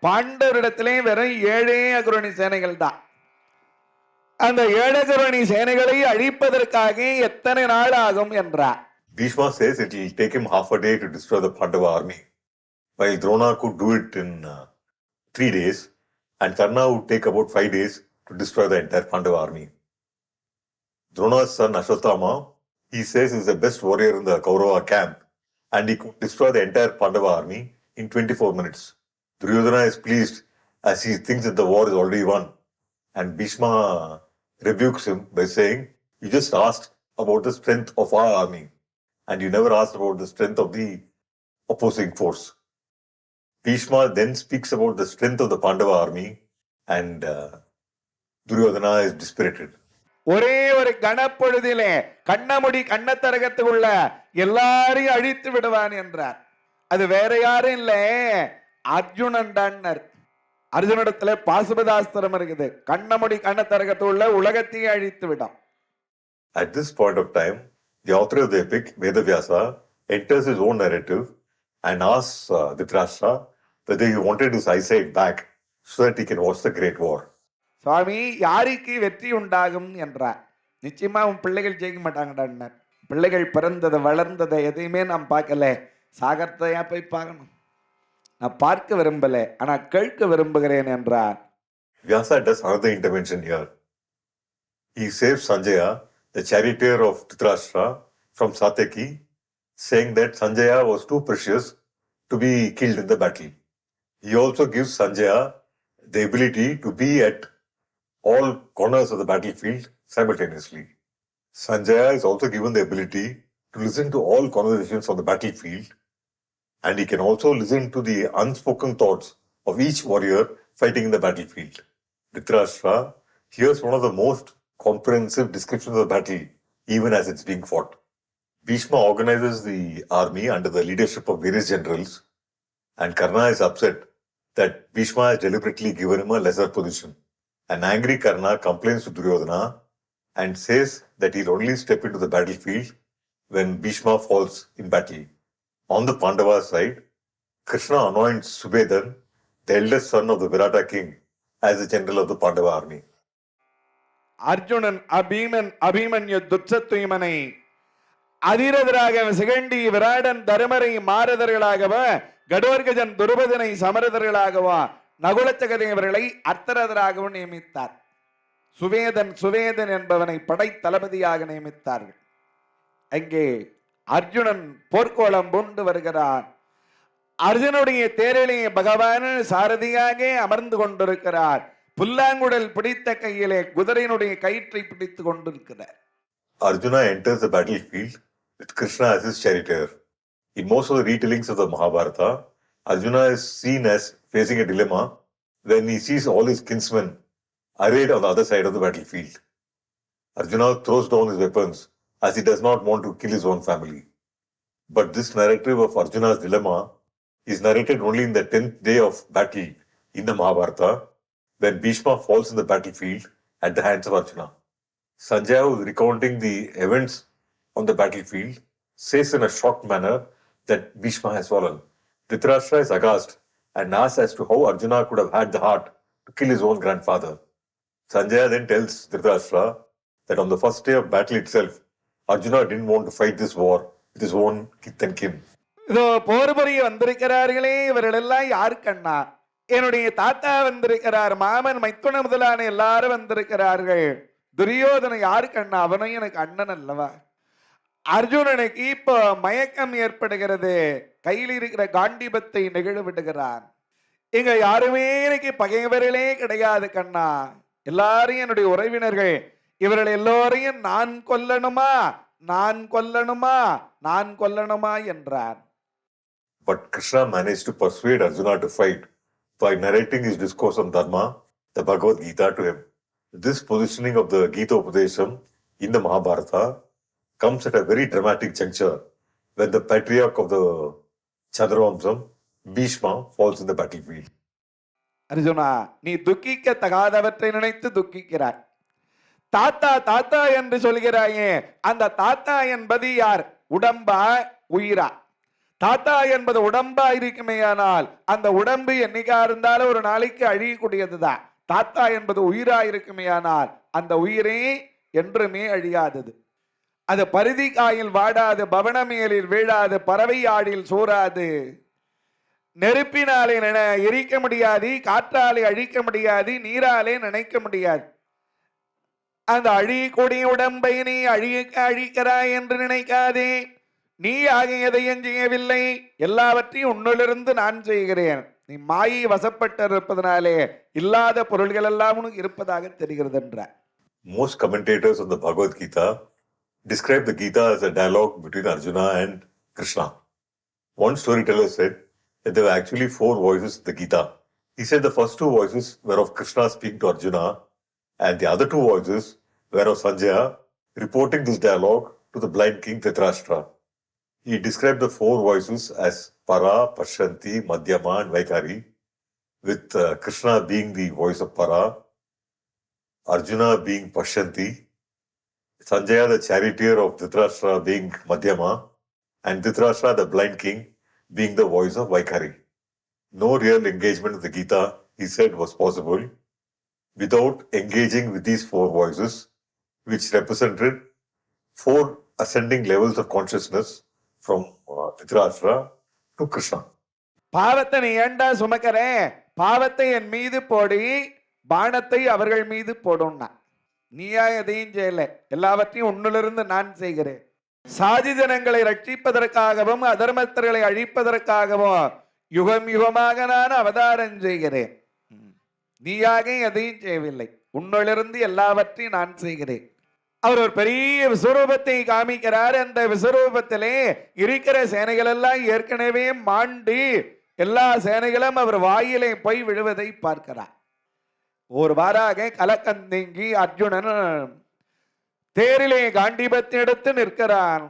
பாண்டவரிடத்திலே வெறும் 7 அக்ரோணி சேனைகள் தான். அந்த ஏழகரணி சேனைகளை அழிப்பதற்காக எத்தனை நாள் ஆகும் என்றார். Bhishma says it will take him half a day to destroy the Pandava army, while Drona could do it in 3 days, and Karna would take about 5 days to destroy the entire Pandava army. Drona's son Ashwatthama, he says, is the best warrior in the Kaurava camp, and he could destroy the entire Pandava army in 24 minutes. Duryodhana is pleased as he thinks that the war is already won, and Bhishma rebukes him by saying, "You just asked about the strength of our army, and you never asked about the strength of the opposing force." Bhishma then speaks about the strength of the Pandava army, and Duryodhana is dispirited. ஒரே ஒரு கணப்பொழுதிலே கண்ணமுடி கண்ணத்தரகத்துக்குள்ள எல்லாரையும் அழித்து விடுவான் என்றார். அது வேற யாரும் இல்ல, அர்ஜுனன் தான். அர்ஜுனிடத்துல பாசுபதாஸ்திரம் இருக்குது. கண்ணமுடி கண்ணத்தரகத்துள்ள உலகத்தையே அழித்து விடும். At this point of time, the author of the epic, Vedavyasa, enters his own narrative and asks Dhritarashtra whether he wanted his eyesight back so that he can watch the Great War. சுவாமி, யாருக்கு வெற்றி உண்டாகும் என்றார். நிச்சயமா உன் பிள்ளைகள் ஜெயிக்க மாட்டாங்கடா. பிள்ளைகள் பிறந்ததை வளர்ந்ததை எதையுமே நாம் பார்க்கல, சாகரத்தையா போய் பார்க்கணும். நான் பார்க்க விரும்பல, ஆனா கேட்க விரும்புகிறேன் என்றார். Vyasa does another intervention here. He saves Sanjaya, the charioteer of Dhritarashtra, from Satyaki, saying that Sanjaya was too precious to be killed in the battle. He also gives Sanjaya the ability to be at all corners of the battlefield simultaneously. Sanjaya is also given the ability to listen to all conversations on the battlefield, and he can also listen to the unspoken thoughts of each warrior fighting in the battlefield. Dhritarashtra hears one of the most comprehensive descriptions of the battle, even as it's being fought. Bhishma organizes the army under the leadership of various generals, and Karna is upset that Bhishma has deliberately given him a lesser position. An angry Karna complains to Duryodhana and says that he'll only step into the battlefield when Bhishma falls in battle. On the Pandava side, Krishna anoints Subedhan, the eldest son of the Virata king, as the general of the Pandava army. Arjunan Abhimanyu துச்சத்துயமனை அதிரதராக Shikhandi Viratan தருமரை மாரதர்களாகவ கடோர்கஜன் துருபதனை சமரதர்களாகவா நகுலச்சகதேவர்களை அர்த்தரதராகவும் நியமித்தார். சுவேதன் என்பவனை படை தளபதியாக நியமித்தார்கள். அங்கே அர்ஜுனன் போர்க்கோளம் பூண்டு வருகிறான். அர்ஜுனுடைய தேரிலே பகவான் சாரதியாக அமர்ந்து கொண்டிருக்கிறார். புல்லாங்குடல் பிடித்த கையிலே குதிரையினுடைய கயிற்றை பிடித்துக் கொண்டிருக்கிறார். Arjuna enters the battlefield with Krishna as his charioteer. In most of the retellings of the Mahabharata, Arjuna is seen as facing a dilemma when he sees all his kinsmen arrayed on the other side of the battlefield. Arjuna throws down his weapons as he does not want to kill his own family. But this narrative of Arjuna's dilemma is narrated only in the 10th day of battle in the Mahabharata, when Bhishma falls in the battlefield at the hands of Arjuna. Sanjaya, who is recounting the events on the battlefield, says in a shocked manner that Bhishma has fallen. Dhritarashtra is aghast and asks as to how Arjuna could have had the heart to kill his own grandfather. Sanjaya then tells Dhritarashtra that on the first day of battle itself, Arjuna didn't want to fight this war with his own kith and kin. இதோ போர் புரிய வந்திருக்கிறார்களே, இவர்கள் எல்லாம் யாரு கண்ணா? என்னுடைய தாத்தா வந்திருக்கிறார், மாமன் மைத்துன முதலான எல்லாரும் வந்திருக்கிறார்கள். துரியோதன யாரு கண்ணா? அவனும் எனக்கு அண்ணன் அல்லவா? அர்ஜுனனுக்கு இப்போ மயக்கம் ஏற்படுகிறது. கையில் இருக்கிற காண்டிபத்தை நெகிழ விடுகிறான். இங்க யாருமே எனக்கு பகைவர்களே கிடையாது கண்ணா, எல்லாரையும் என்னுடைய உறவினர்கள். இவர்கள் எல்லோரையும் நான் கொல்லணுமா என்றார். But Krishna managed to persuade Arjuna to fight by narrating his discourse on Dharma, the Bhagavad Gita, to him. This positioning of the Gita Upadesham in the Mahabharata comes at a very dramatic juncture when the patriarch of the Chandravamsam, Bhishma, falls in the battlefield. Arjuna, நீ துக்கிக்க தகாதவற்றை நினைத்து துக்கிக்கிறாய். தாத்தா என்று சொல்கிறாயே, அந்த தாத்தா என்பது யார்? உடம்பா உயிரா? தாத்தா என்பது உடம்பா இருக்குமேயானால் அந்த உடம்பு என்னைக்கா இருந்தாலும் ஒரு நாளைக்கு அழியக்கூடியதுதான். தாத்தா என்பது உயிராயிருக்குமேயானால் அந்த உயிரே என்றுமே அழியாதது. அது பருதி காயில் வாடாது, பவனமேலில் வீழாது, பறவை ஆடில் சோறாது, நெருப்பினாலே எரிக்க முடியாது, காற்றாலே அழிக்க முடியாது, நீராலே நினைக்க முடியாது. அந்த அழியக்கூடிய உடம்பை நீ அழிக்கிறாய் என்று நினைக்காதே. நீ ஆகிய எதையும் செய்யவில்லை, எல்லாவற்றையும் உன்னிலிருந்து நான் செய்கிறேன். நீ மாயை வசப்பட்டிருப்பதனாலே இல்லாத பொருள்கள் எல்லாம் உனக்கு இருப்பதாக தெரிகிறது என்றார். Most commentators on the Bhagavad Gita describe the Gita as a dialogue between Arjuna and Krishna. One storyteller said that there were actually 4 voices in the Gita. He said the first 2 voices were of Krishna speaking to Arjuna, and the other 2 voices were of Sanjaya reporting this dialogue to the blind king Dhritarashtra. He described the 4 voices as Para, Pashyanti, Madhyama and Vaikari, with Krishna being the voice of Para, Arjuna being Pashyanti, Sanjaya the charioteer of Dhritarashtra being Madhyama, and Dhritarashtra the blind king being the voice of Vaikari. No real engagement with the Gita, he said, was possible without engaging with these 4 voices, which represented 4 ascending levels of consciousness from Dhritarashtra to Krishna. பாவத்தை நீ ஏண்டா சுமக்கிற? பாவத்தை என் மீது போடி, பானத்தை அவர்கள் மீது போடும்னா. நீயா எதையும் செய்யல, எல்லாவற்றையும் உன்னிலிருந்து நான் செய்கிறேன். சாதி ஜனங்களை ரட்சிப்பதற்காகவும் அதர்மத்தர்களை அழிப்பதற்காகவும் யுகம் யுகமாக நான் அவதாரம் செய்கிறேன். நீயாக எதையும் செய்யவில்லை, உன்னிலிருந்து எல்லாவற்றையும் நான் செய்கிறேன். அவர் ஒரு பெரிய விஸ்வரூபத்தை காமிக்கிறார். அந்த விஸ்வரூபத்திலே இருக்கிற சேனைகள் எல்லாம் ஏற்கனவே மாண்டு எல்லா சேனைகளும் அவர் வாயிலே போய் விழுவதை பார்க்கிறார். ஒரு வாராக கலக்கம் நீங்கி அர்ஜுனன் தேரிலே காண்டீபத்தை எடுத்து நிற்கிறான்.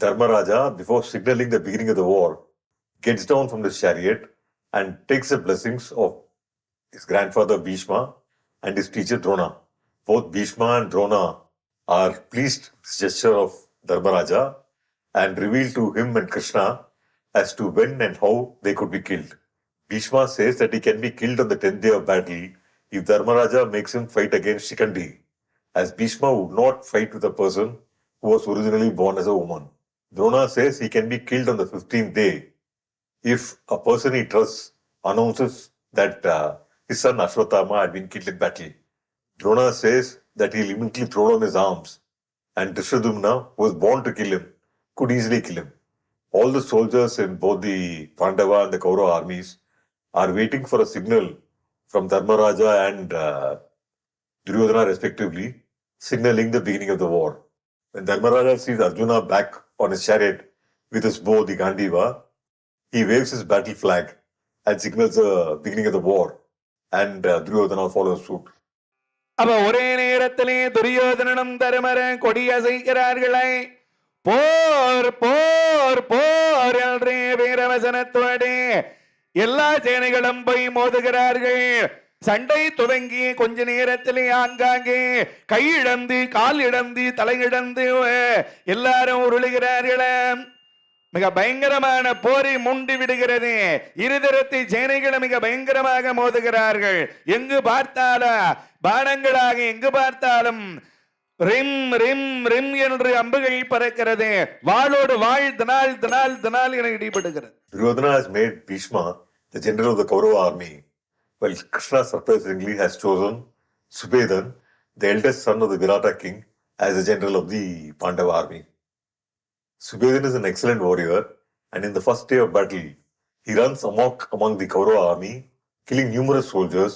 Dharmaraja, before signaling the beginning of the war, gets down from the chariot and takes the blessings of his grandfather Bhishma and his teacher Drona. Both Bhishma and Drona are pleased with this gesture of Dharmaraja and reveal to him and Krishna as to when and how they could be killed. Bhishma says that he can be killed on the 10th day of battle if Dharmaraja makes him fight against Shikandi, as Bhishma would not fight with a person who was originally born as a woman. Drona says he can be killed on the 15th day if a person he trusts announces that his son Ashwatthama had been killed in battle. Drona says that he'll immediately throw down his arms, and Drishadumna, who was born to kill him, could easily kill him. All the soldiers in both the Pandava and the Kaurava armies are waiting for a signal from Dharmaraja and Duryodhana respectively, signaling the beginning of the war. When Dharmaraja sees Arjuna back on his chariot with his bow, the Gandiva, he waves his battle flag and signals the beginning of the war, and Duryodhana follows suit. அப்ப ஒரே நேரத்திலே துரியோதனனும் தருமரும் கொடியசைக்கிறார்களே. போர் போர் போர் என்ற வீரவசனத்தோடு எல்லா சேனைகளும் போய் மோதுகிறார்கள். சண்டை துவங்கி கொஞ்ச நேரத்திலே ஆங்காங்கே கை இழந்து கால் இழந்து தலை இழந்து எல்லாரும் உருளுகிறார்களே. மிக பயங்கரமான போரை முண்டி விடுகிறது. இருதரத்தை சேனைகளும் மிக பயங்கரமாக மோதுகிறார்கள். எங்கு பார்த்தாலும் பானங்களாக, எங்கு பார்த்தாலும் ரிம் ரிம் ரிம் என்று அம்புகள் பறக்கிறது. வாளோடு வாழ் தினால் தினால் தினால் என இடிபடுகிறது. Duryodhana has made Bhishma the general of the Kaurava army, while Krishna surprisingly has chosen Subedhan, the eldest son of the Virata king, as the general of the Pandava army. Subedhan is an excellent warrior, and in the first day of battle, he runs amok among the Kaurava army, killing numerous soldiers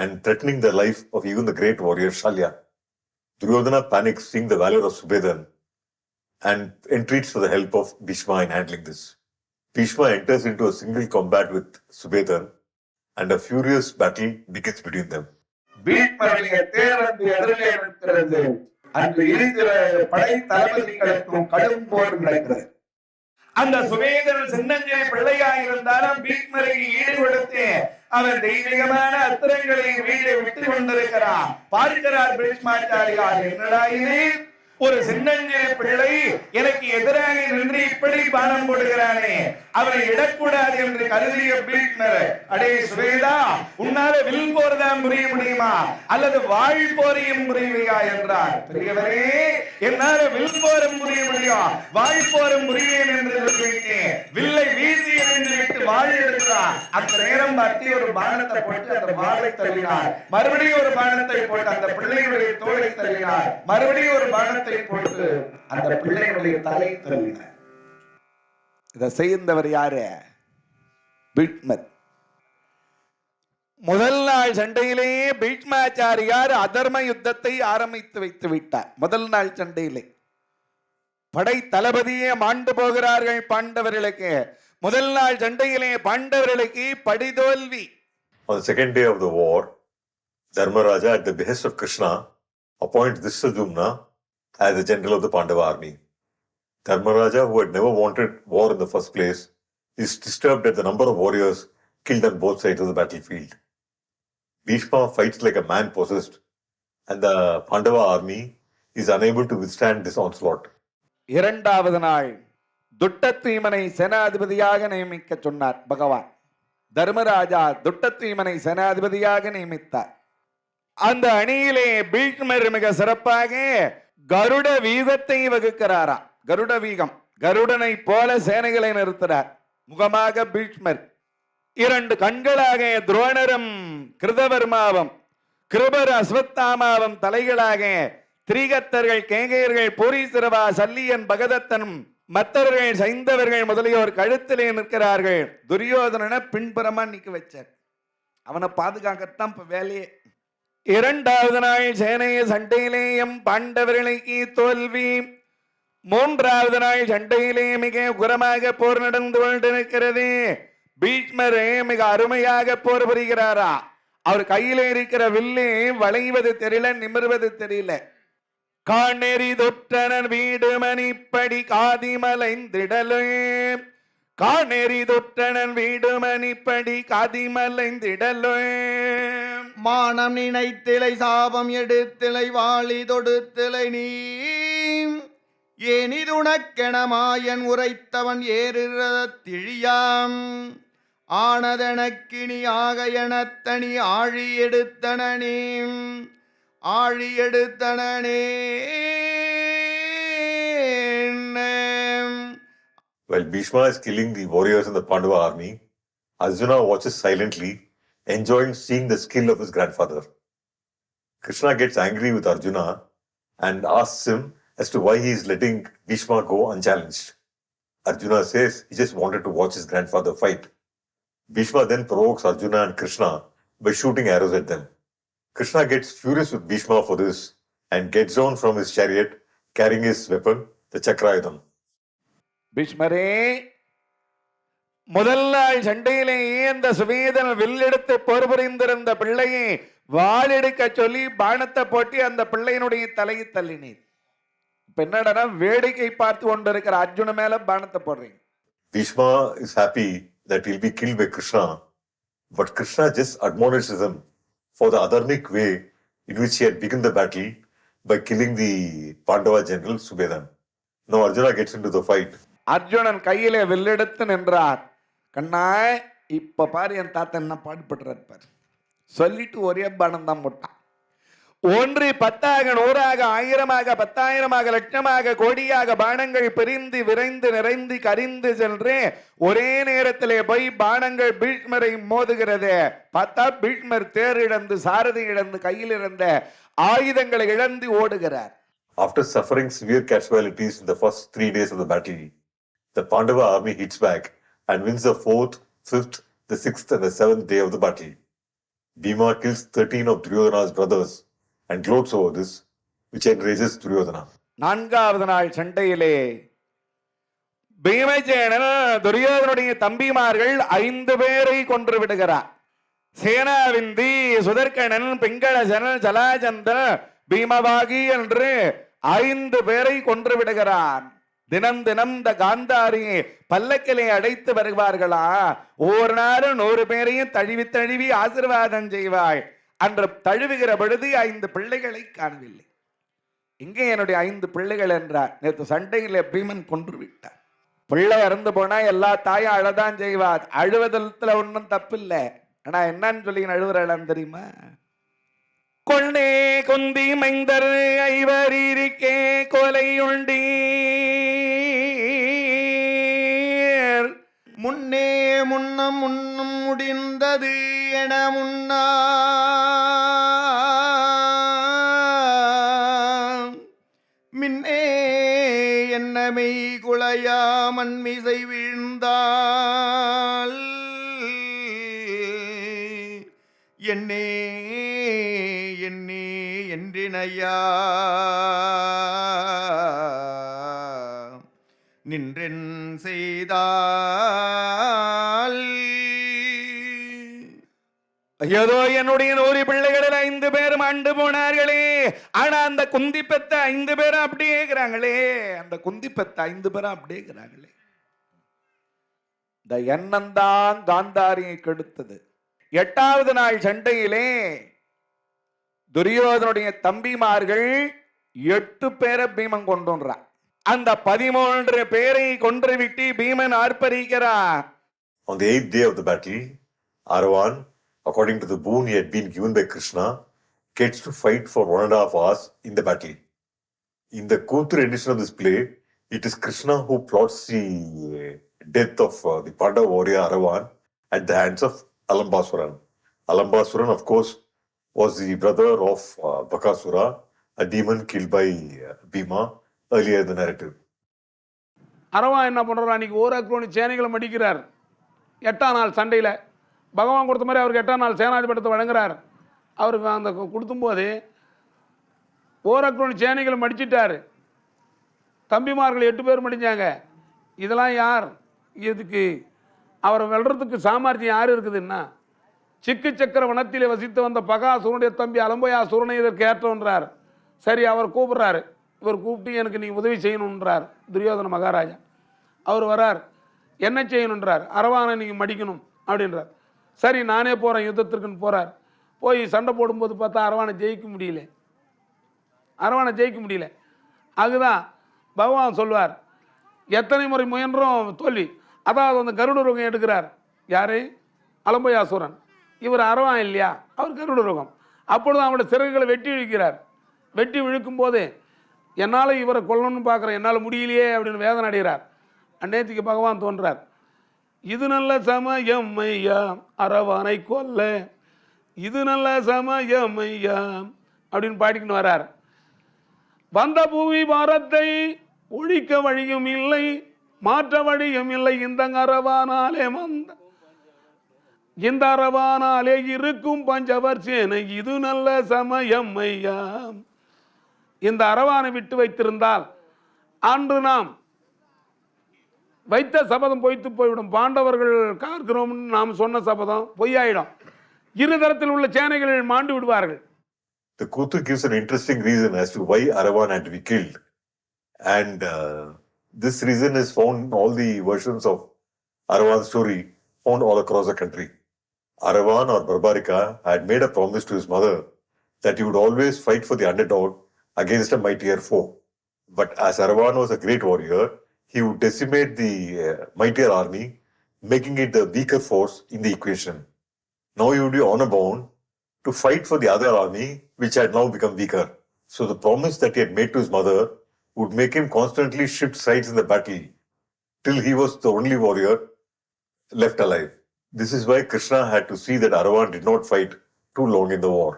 and threatening the life of even the great warrior Shalya. Duryodhana panics seeing the valor of Subedhan and entreats for the help of Bhishma in handling this. Bhishma enters into a single combat with Subedhan, and a furious battle begins between them. பீஷ்மருடைய தேரந்து எதிரிலே நிற்கிறது. அன்று இருக்கிற படை தளபதிகளுக்கும் கடும் போர் நடக்கிறது. அந்த சுவேதன் சின்னஞ்சிறு பிள்ளையாக இருந்தாலும் பீஷ்மருக்கு ஈடு கொடுத்து அவன் தெய்வீகமான அஸ்திரங்களை வீடு விட்டு கொண்டிருக்கிறான். பார்க்கிறார் பீஷ்மாச்சாரியார், என்னடா இது ஒரு சின்னஞ்சிறு பிள்ளை எனக்கு எதிராக நின்று இப்படி பானம் போடுகிறானே, அவனை இடக்கூடாது என்று கருதிய பீஷ்மர், அடே சுவேதா, உன்னால வில் போர்தான் புரிய முடியுமா அல்லது வாழ் போரையும் புரியுவையா என்றார். பெரியவரே, என்னால வில் போரும் புரிய முடியும், வாழ் போரும் புரிவேன் என்று சொல்லிவிட்டேன். வில்லை வீசி எறிந்து விட்டு வாழ் எடுக்கிறார். அந்த நேரம் பார்த்து ஒரு பானத்தை போட்டு அந்த வாளை தள்ளினார். மறுபடியும் ஒரு பானத்தை போட்டு அந்த பிள்ளையுடைய தோளை தள்ளினார். மறுபடியும் ஒரு பானத்தை போட்டு அந்த பிள்ளையுடைய தலை தள்ளினார். இதை செய்தவர் யாரு? பீஷ்மர். முதல் நாள் சண்டையிலேயே பீஷ்மாச்சாரியார் அதர்ம யுத்தத்தை ஆரம்பித்து வைத்து விட்டார். முதல் நாள் சண்டையிலே படை தளபதியே மாண்டு போகிறார்கள் பாண்டவர்களுக்கு. முதல் நாள் சண்டையிலே பாண்டவர்களுக்கு படிதோல்வி. On the second day of the war, Dharmaraja, at the behest of Krishna, appoints Dhristadyumna as the general of the Pandava army. Dharmaraja, who had never wanted war in the first place, is disturbed at the number of warriors killed on both sides of the battlefield. Bhishma fights like a man possessed, and the Pandava army is unable to withstand this onslaught. இரண்டாவது நாள் துட்டத்வீமனை சேனாதிபதியாக நியமிக்க சொன்னார் பகவான். தர்மராஜா துட்டத்வீமனை சேனாதிபதியாக நியமித்தார். அந்த அணியிலே பீஷ்மர் மிக சிறப்பாக கருட வீகத்தை வகுக்கிறாரா. கருட வீகம், கருடனை போல சேனைகளை நிறுத்துறார். முகமாக பீஷ்மர், இரண்டு கண்களாக துரோணரும் கிருதவர்மாவும் கிருபர் அஸ்வத்தாமாவும் தலைகளாக திரிகத்தர்கள் கேகையர்கள் பூரீசிரவா சல்லியன் பகதத்தனும் மற்றவர்கள் சைந்தவர்கள் முதலியோர் கழுத்திலே நிற்கிறார்கள். துரியோதனனை பின்புறமா நிக்க வச்சார். அவனை பாதுகாக்கத்தான் இப்ப வேலையே. இரண்டாவது நாள் சேனைய சண்டையிலேயும் பாண்டவர்களுக்கு தோல்வி. மூன்றாவது நாள் சண்டையிலே மிக உரமாக போர் நடந்து கொண்டிருக்கிறது. பீஷ்மர் மிக அருமையாக போர் புரிகிறாரா. அவர் கையில இருக்கிற வில்லு வளைவது தெரியல, நிமிர்வது தெரியல. காணெறி தொற்றனன் வீடு மணிப்படி காதிமலைந்திடலே, காணெறி தொற்றனன் வீடு மணிப்படி காதிமலைந்திடலே. மானம் நினைத்திலை சாபம் எடுத்திலை வாளி தொடுத்திலை நீ ஏனிதுணக்கெனமாயன் உரைத்தவன் ஏறுறதிழியாம் ஆனதனக்கினி ஆக எனத்தனி ஆழி எடுத்தனே ஆழி எடுத்தனே. While Bhishma is killing the warriors in the Pandava army, Arjuna watches silently, enjoying seeing the skill of his grandfather. Krishna gets angry with Arjuna and asks him as to why he is letting Bhishma go unchallenged. Arjuna says he just wanted to watch his grandfather fight. Bhishma then provokes Arjuna and Krishna by shooting arrows at them. Krishna gets furious with Bhishma for this and gets down from his chariot carrying his weapon, the Chakrayudham. பீஷ்மரே, முதல் நாள் சண்டையிலேயே அந்த சுவேதன் வில்லெடுத்து போர் புரிந்திருந்த பிள்ளையை வாளெடுக்க சொல்லி பானத்தை போட்டு அந்த பிள்ளையினுடைய தலையை தள்ளினீர். இப்ப என்னடா வேடிக்கை பார்த்து கொண்டிருக்கிற அர்ஜுன மேல பானத்தை போடுறீங்க. Bhishma is happy that he'll be killed by Krishna, but Krishna just admonishes him for the adharmic way in which he had begun the battle by killing the Pandava general Subedhan. Now Arjuna gets into the fight. Arjunan கையிலே வில்லெடுத்து நின்றார். கண்ணா, இப்ப பாரு என் தாத்தா என்ன பாடுபட்டுறார் சொல்லிட்டு ஒரே பானம் தான் போட்டான். ஒன்று 10ஆக 100ஆக 1000ஆக 10,000ஆக லட்சமாக கோடியாக பானங்கள் பிரிந்து விரைந்து நிறைந்து கரிந்து சென்று ஒரே நேரத்திலே போய் பானங்கள் பீஷ்மரை மோதுகிறது. பார்த்தா பீஷ்மர் தேர் இழந்து சாரதி இழந்து கையில் இருந்த ஆயுதங்களை இழந்து ஓடுகிறார். After suffering severe casualties in the first 3 days of the battle, the Pandava army hits back and wins the 4th, 5th, the 6th and the 7th day of the battle. Bhima kills 13 of Duryodhana's brothers and gloats over this, which enrages Duryodhana. நான்காவது நாள் சண்டையிலே பீமசேனன் துரியோதனுடைய தம்பிமார்கள் 5 பேரை கொன்று விடுகிறார். சேனாவிந்தி, சுதர்கணன், பிங்களசன், ஜலாஜந்தன், பீமவாகி என்று 5 பேரை கொன்று விடுகிறார். தினம் தினம் இந்த காந்தாரி பல்லக்கிலே அடைத்து வருவார்களா, ஒவ்வொரு நாளும் 100 பேரையும் தழுவி தழுவி ஆசீர்வாதம் செய்வாள். அன்று தழுவுகிற பொழுது 5 பிள்ளைகளை காணவில்லை. இங்கே என்னுடைய 5 பிள்ளைகள் என்றார். நேற்று சண்டையில் பீமன் கொன்று விட்டார். பிள்ளை இறந்து போனா எல்லா தாயும் அழதான் செய்வார். அழுவதத்துல ஒன்றும் தப்பில்லை. ஆனா என்னன்னு சொல்லி அழுவுறாளான்னு தெரியுமா? கொள்ளே கொந்தி மைந்தர் ஐவர் இருக்கே கொலை உண்டீர். முன்னே முன்னம் முன்னும் முடிந்தது என முன்னா மின்னே என்னமை குலையா மண்மிசை வீழ்ந்தால் என்னே என்னே என்றினையா நின்றென் செய்தால் ஐயோ என்னுடைய 100 பிள்ளைகளில் 5 பேரும் ஆண்டு போனார்களே. ஆனா அந்த குந்தி பெத்த 5 பேரும் அப்படியே இருக்கிறாங்களே. அந்த குந்தி பெத்த 5 பேரும் அப்படியே இருக்கிறாங்களே. இந்த எண்ணம் தான் காந்தாரியை கெடுத்தது. 8வது நாள் சண்டையிலே துரியோதனுடைய தம்பிமார்கள் 8 பேரை பீமன் கொண்டுறான். அந்த 13 பேரை கொன்று விட்டு Bheeman ஆர்ப்பரிக்கிறான். On the 8th day of the battle, Aravan, according to the boon he had been given by Krishna, gets to fight for 1.5 hours in the battle. In the Kunthu edition of this play, it is Krishna who plots the death of the Pandava warrior Aravan at the hands of Alambasuran. Alambasuran, of course, was the brother of Bakasura, a demon killed by Bhima earlier in the narrative. Aravan என்ன பண்ணுறான்? அன்றைக்கி ஓராக்ரோனி சேனைகளை மடிக்கிறார். 8ஆம் நாள் சண்டையில் பகவான் கொடுத்த மாதிரி அவருக்கு 8ஆம் நாள் சேனாதிபட்டத்தை வழங்குறார். அவருக்கு அந்த கொடுத்தும்போது ஓராக்ரோனி சேனைகளை மடிச்சிட்டார். தம்பிமார்கள் 8 பேர் மடிஞ்சாங்க. இதெல்லாம் யார்? இதுக்கு அவரை வெல்றதுக்கு சாமர்த்தியம் யார் இருக்குதுன்னா, சிக்கு சக்கர வனத்திலே வசித்து வந்த பகாசுரனுடைய தம்பி அலம்பயாசுரனை இதற்கு ஏற்றோன்றார். சரி, அவர் கூப்பிட்றாரு. இவர் கூப்பிட்டு எனக்கு நீ உதவி செய்யணுன்றார் துரியோதன மகாராஜா. அவர் வரார். என்ன செய்யணுன்றார்? அரவானை நீங்கள் மடிக்கணும் அப்படின்றார். சரி நானே போகிறேன் யுத்தத்திற்குன்னு போகிறார். போய் சண்டை போடும்போது பார்த்தா அரவானை ஜெயிக்க முடியல. அதுதான் பகவான் சொல்வார், எத்தனை முறை முயன்றும் தோல்வி. அதாவது அந்த கருட ரோகம் எடுக்கிறார். யார்? அலம்பயாசுரன். இவர் அரவான் இல்லையா? அவர் கருட ரோகம். அப்பொழுது அவனுடைய சிறகுகளை வெட்டி இழுக்கிறார். வெட்டி இழுக்கும் போது என்னால் இவரை கொல்லணும்னு பார்க்குறேன், என்னால் முடியலையே அப்படின்னு வேதனை அடைகிறார். அந்நேரத்துக்கு பகவான் தோன்றார். இது நல்ல சமயம் ஐயா அரவானை கொல்ல, இது நல்ல சமயம் ஐயா அப்படின்னு பாடிக்கின்னு வர்றார். வந்த பூமி பாரத்தை ஒழிக்க வழியும் இல்லை, மாற்ற வழியும் இல்லை, இந்த அரவானாலே இருக்கும் பஞ்சவர் சேனை, இது நல்ல சமயம் ஐயா. இந்த அரவானை விட்டு வைத்திருந்தால் அன்று நாம் வைத்த சபதம் பொய்த்து போய்விடும். பாண்டவர்கள் காக்கிறோம் நாம் சொன்ன சபதம் பொய்யாயிடும். இருதரத்தில் உள்ள சேனைகள் மாண்டு விடுவார்கள். The Kuthu gives an interesting reason as to why Aravan had to be killed. And this reason is found in all the versions of Aravan's story found all across the country. Aravan or Barbarika had made a promise to his mother that he would always fight for the underdog against a mightier foe. But as Aravan was a great warrior, he would decimate the mightier army, making it the weaker force in the equation. Now he would be honor bound to fight for the other army, which had now become weaker. So the promise that he had made to his mother would make him constantly shift sides in the battle till he was the only warrior left alive. This is why Krishna had to see that Aravan did not fight too long in the war.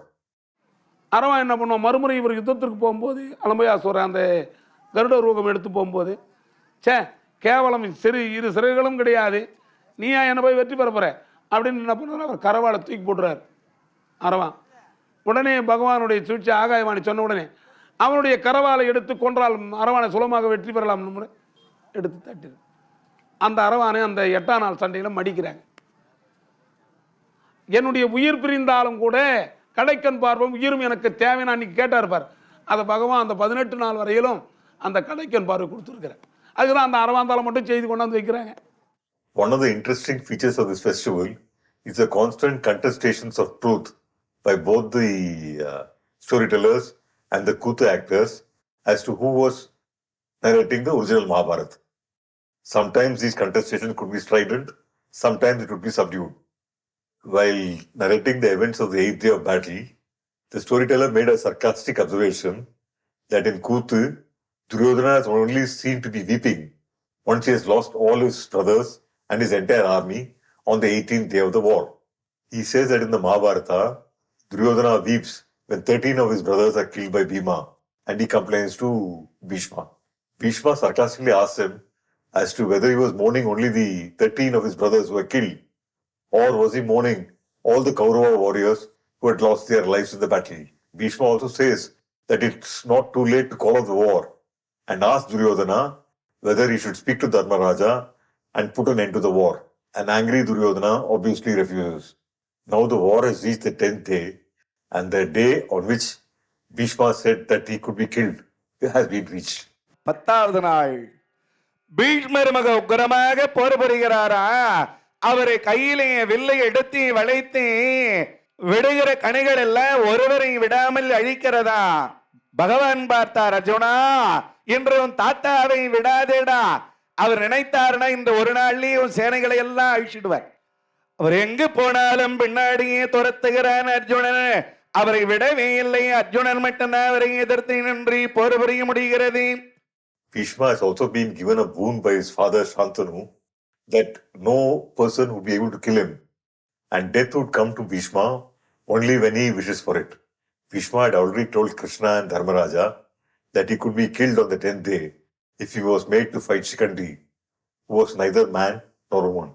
Aravan என்ன பண்ணுவோம்? மறுமுறை இவர் யுத்தத்திற்கு போகும்போது அலம்பயாசுரன் அந்த கருட ரூபம் எடுத்து போகும்போது, கேவலம் இரு சிறைகளும் கிடையாது, நீயா என்ன போய் வெற்றி பெற போற அப்படின்னு என்ன பண்ணுறாரு? அவர் கரவாளை தூக்கி போடுறார் அரவான். உடனே பகவானுடைய சூழ்ச்சி ஆகாயவாணி சொன்ன உடனே அவனுடைய கரவாலை எடுத்து கொன்றால் அரவானை சுலமாக வெற்றி பெறலாம் எடுத்து தட்டிடு. அந்த அரவானை அந்த 8ஆம் நாள் சண்டையில் மடிக்கிறாங்க. என்னுடைய உயிர் பிரிந்தாலும் கூட கடைக்கண் பார்ப்போம் உயிரும் எனக்கு தேவைன்னு அன்னைக்கு கேட்டார் பார். அதை பகவான் அந்த 18 நாள் வரையிலும் அந்த கடைக்கண் பார்வை கொடுத்துருக்கிறார். அதுதான் அந்த அரவாந்தால மட்டும் செய்து கொண்டாந்து வைக்கிறாங்க. One of the interesting features of this festival is the constant contestations of truth by both the storytellers and the Kuthu actors as to who was narrating the original Mahabharata. Sometimes these contestations could be strident, sometimes it would be subdued. While narrating the events of the 8th day of battle, the storyteller made a sarcastic observation that in Kuthu, Duryodhana is only seen to be weeping once he has lost all his brothers and his entire army on the 18th day of the war. He says that in the Mahabharata, Duryodhana weeps when 13 of his brothers are killed by Bhima, and he complains to Bhishma. Bhishma sarcastically asks him as to whether he was mourning only the 13 of his brothers who were killed, or was he mourning all the Kaurava warriors who had lost their lives in the battle. Bhishma also says that it's not too late to call off the war, and asks Duryodhana whether he should speak to Dharmaraja and put an end to the war. An angry Duryodhana obviously refuses. Now the war has reached the 10th day, and the day on which Bhishma said that he could be killed has been reached. 10வது நாள் பீஷ்மர் மிக உக்கிரமாக போர் புரிகிறாரா. அவரை கையிலே வில்லை எடுத்து வளைத்து விடுகிற கணைகள் எல்லாம் ஒருவரை விடாமல் அழிக்கிறதா. பகவான் பார்த்தார், அர்ஜுனா இன்று உன் தாத்தாவை விடாதேடா. அவர் நினைத்தாருன்னா இந்த ஒரு நாள்லயே உன் சேனைகளை எல்லாம் அழிச்சிடுவார். அவர் எங்கு போனாலும் பின்னாடியே துரத்துகிறான் அர்ஜுனன். அவரை விடவே இல்லை. அர்ஜுனன் மட்டும்தான் அவரை எதிர்த்து நின்று போர் புரிய முடிகிறது. Bhishma has also been given a boon by his father Shantanu that no person would be able to kill him, and death would come to Bhishma only when he wishes for it. Bhishma had already told Krishna and Dharmaraja that he could be killed on the 10th day if he was made to fight Shikandi, who was neither man nor woman.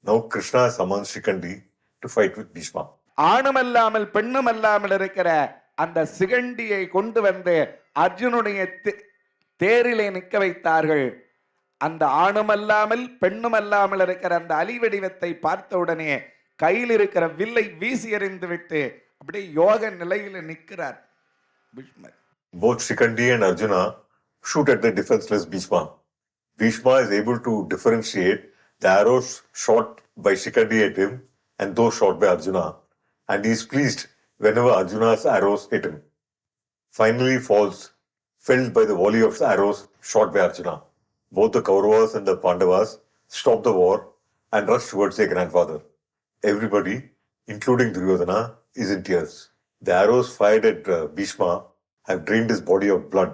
Now Krishna has summoned Shikandi to fight with Bhishma. ஆணுமல்லாமல் பெண்ணுமல்லாமல் இருக்கிற அந்த சிகண்டியை கொண்டு வந்து அர்ஜுனுடைய தேரிலே நிற்க வைத்தார்கள். அந்த ஆணுமல்லாமல் பெண்ணுமல்லாமல் இருக்கிற அந்த அலி வடிவத்தை பார்த்த உடனே கையில் இருக்கிற வில்லை வீசி எறிந்து விட்டு அப்படியே யோக நிலையில நிற்கிறார் பீஷ்மர். Both Shikandi and Arjuna shoot at the defenseless Bhishma. Bhishma is able to differentiate the arrows shot by Shikandi at him and those shot by Arjuna, and he is pleased whenever Arjuna's arrows hit him. Finally falls felled by the volley of arrows shot by Arjuna. Both the Kauravas and the Pandavas stop the war and rush towards their grandfather. Everybody, including Duryodhana, is in tears. The arrows fired at Bhishma have drained his body of blood,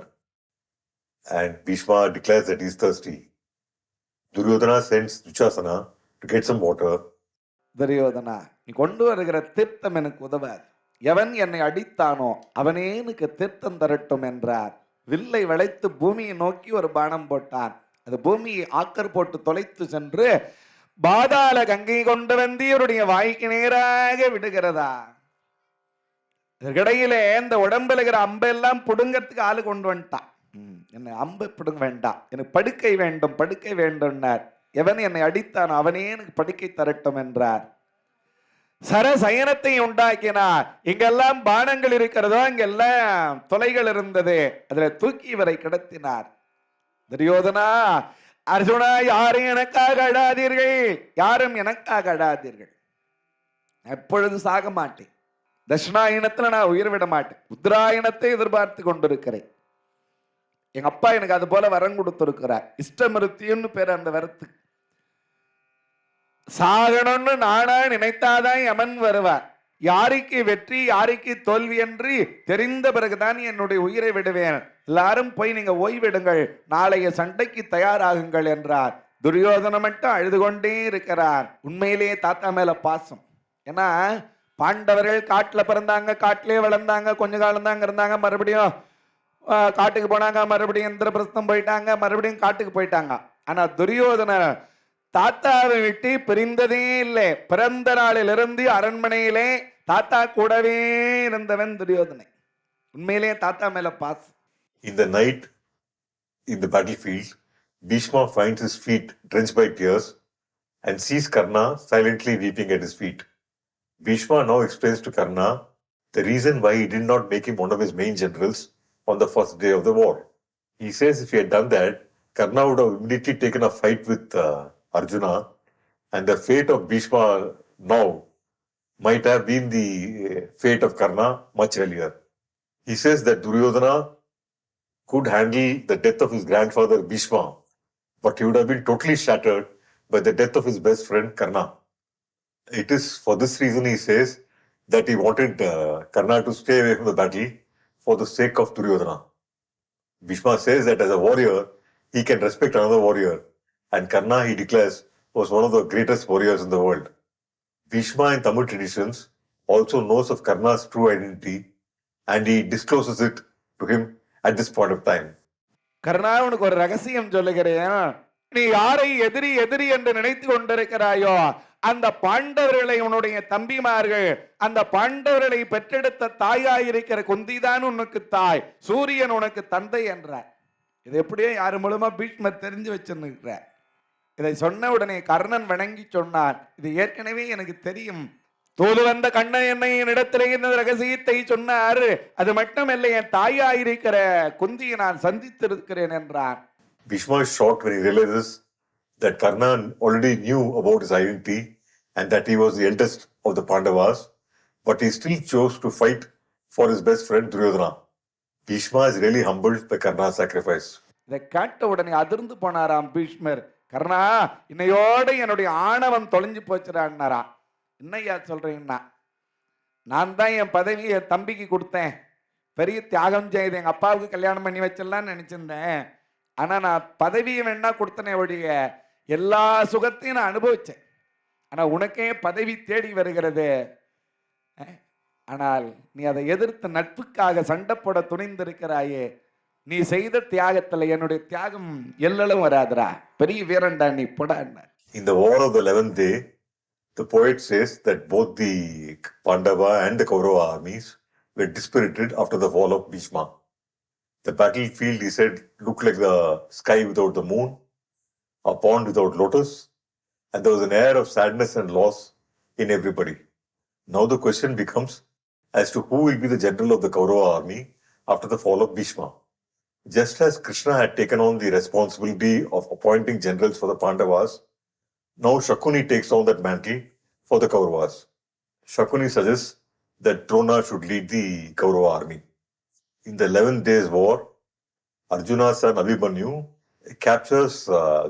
and Bhishma declares that he is thirsty. Duryodhana sends Dushasana to get some water. Duryodhana, நீ கொண்டு வருகிற தீர்த்தம் எனக்கு உதவாது. எவன் என்னை அடித்தானோ அவனே எனக்கு தீர்த்தம் தரட்டும் என்றார். வில்லை வளைத்து பூமியை நோக்கி ஒரு பானம் போட்டான். அது பூமியை ஆக்கர் போட்டு தொலைத்து சென்று பாதாள கங்கை கொண்டு வந்து இவருடைய வாய்க்கு நேராக விடுகிறதா. இதற்கிடையிலே இந்த உடம்புல இருக்கிற அம்பெல்லாம் புடுங்கிறதுக்கு ஆளு கொண்டு வந்துட்டான். என்ன அம்பு பிடுங்க வேண்டாம், எனக்கு படுக்கை வேண்டும், படுக்கை வேண்டும்னார். எவன் என்னை அடித்தான் அவனே எனக்கு படுக்கை தரட்டும் என்றார். சரசயனத்தை உண்டாக்கினார். இங்கெல்லாம் பானங்கள் இருக்கிறதோ அங்கெல்லாம் தொலைகள் இருந்தது. அதுல தூக்கி இவரை கிடத்தினார். துரியோதனா, அர்ஜுனா, யாரும் எனக்காக அழாதீர்கள், யாரும் எனக்காக அழாதீர்கள். எப்பொழுது சாக மாட்டேன். தட்சிணாயனத்துல நான் உயிர் விட மாட்டேன். உத்தராயணத்தை எதிர்பார்த்து கொண்டிருக்கிறேன். எங்க அப்பா எனக்கு அது போல வரம் கொடுத்திருக்கிறார். இஷ்டமிருத்தின்னு பேர் அந்த வரத்துக்கு. சாகணும்னு நானா நினைத்தாதான் யமன் வருவார். யாருக்கு வெற்றி யாருக்கு தோல்வி என்று தெரிந்த பிறகுதான் என்னுடைய உயிரை விடுவேன். எல்லாரும் போய் நீங்க ஓய்விடுங்கள், நாளைய சண்டைக்கு தயாராகுங்கள் என்றார். துரியோதன மட்டும் அழுது கொண்டே இருக்கிறார். உண்மையிலேயே தாத்தா மேல பாசம். ஏன்னா பாண்டவர்கள் காட்டுல பிறந்தாங்க, காட்டிலே வளர்ந்தாங்க, கொஞ்ச காலம் தாங்க இருந்தாங்க, மறுபடியும் காட்டுக்கு போனாங்க, மறுபடியும் இந்திரபிரஸ்தம் போயிட்டாங்க, மறுபடியும் காட்டுக்கு போயிட்டாங்க. ஆனா துரியோதன தாத்தாவை விட்டு பிரிந்ததே இல்லை. பிறந்த நாளிலிருந்து அரண்மனையிலே தாத்தா கூடவே இருந்தவன் துரியோதனை. உண்மையிலே தாத்தா மேல pass. In the night, in the battlefield, Bhishma finds his feet drenched by tears and sees Karna silently weeping at his feet. Bhishma now explains to Karna the reason why he did not make him one of his main generals on the first day of the war. He says if he had done that, Karna would have immediately taken a fight with Arjuna, and the fate of Bhishma now might have been the fate of Karna much earlier. He says that Duryodhana could handle the death of his grandfather Bhishma, but he would have been totally shattered by the death of his best friend Karna. It is for this reason, he says, that he wanted Karna to stay away from the battle for the sake of Duryodhana. Bhishma says that as a warrior, he can respect another warrior, and Karna, he declares, was one of the greatest warriors in the world. Bhishma in Tamil traditions also knows of Karna's true identity, and he discloses it to him at this point of time. கர்ணா, உனக்கு ஒரு ரகசியம் சொல்லுகிறேன். நீ யாரை எதிரி எதிரி என்று நினைத்து கொண்டிருக்கிறாயோ, அந்த பாண்டவர்களை உன்னுடைய தம்பிமார்கள், அந்த பாண்டவர்களை பெற்றெடுத்த தாயாயிருக்கிற குந்திதான் உனக்கு தாய், சூரியன் உனக்கு தந்தை என்றார். இது எப்படியோ யாரு மூலமா பீஷ்மர் தெரிஞ்சு வச்சிருக்கிறார். இதை சொன்ன உடனே கர்ணன் வணங்கி சொன்னான், இது ஏற்கனவே எனக்கு தெரியும். தோது வந்த கண்ணன் என்னை என்னிடத்திலே இந்த ரகசியத்தை சொன்னார். அது மட்டுமல்ல, என் தாயாயிருக்கிற குந்தியை நான் சந்தித்திருக்கிறேன் என்றான். Bhishma is shocked when he realizes that Karna already knew about his identity and that he was the eldest of the Pandavas, but he still chose to fight for his best friend Duryodhana. Bhishma is really humbled by Karna's sacrifice. இதை கேட்ட உடனே அதிர்ந்து போனாராம் பீஷ்மர். கர்ணா, இன்னையோடு என்னுடைய ஆணவம் தொலைஞ்சு போச்சுறான்னாரா. என்னையா சொல்றீங்கன்னா, நான் தான் என் பதவியை என் தம்பிக்கு கொடுத்தேன், பெரிய தியாகம் செய்து எங்க அப்பாவுக்கு கல்யாணம் பண்ணி வச்சிடலாம்னு நினைச்சிருந்தேன். ஆனா நான் பதவியை வேணா கொடுத்தனே ஒழிய எல்லா சுகத்தையும் நான் அனுபவிச்சேன். ஆனா உனக்கே பதவி தேடி வருகிறது. ஆனால் நீ அதை எதிர்த்து நட்புக்காக சண்டை போட துணிந்திருக்கிறாயே, நீ செய்த தியாகத்துல என்னுடைய தியாகம் எல்லளவும் வராதுரா. பெரிய வீரன்டா நீ போடான்னு. In the war of the 11th day, the poet says that both the Pandava and the Kaurava armies were dispirited after the fall of Bhishma. The battlefield, he said, looked like the sky without the moon, a pond without lotus, and there was an air of sadness and loss in everybody. Now the question becomes as to who will be the general of the Kaurava army after the fall of Bhishma. Just as Krishna had taken on the responsibility of appointing generals for the Pandavas, now Shakuni takes on that mantle for the Kauravas. Shakuni suggests that Drona should lead the Kaurava army. In the 11th day's war, Arjuna's son Abhimanyu captures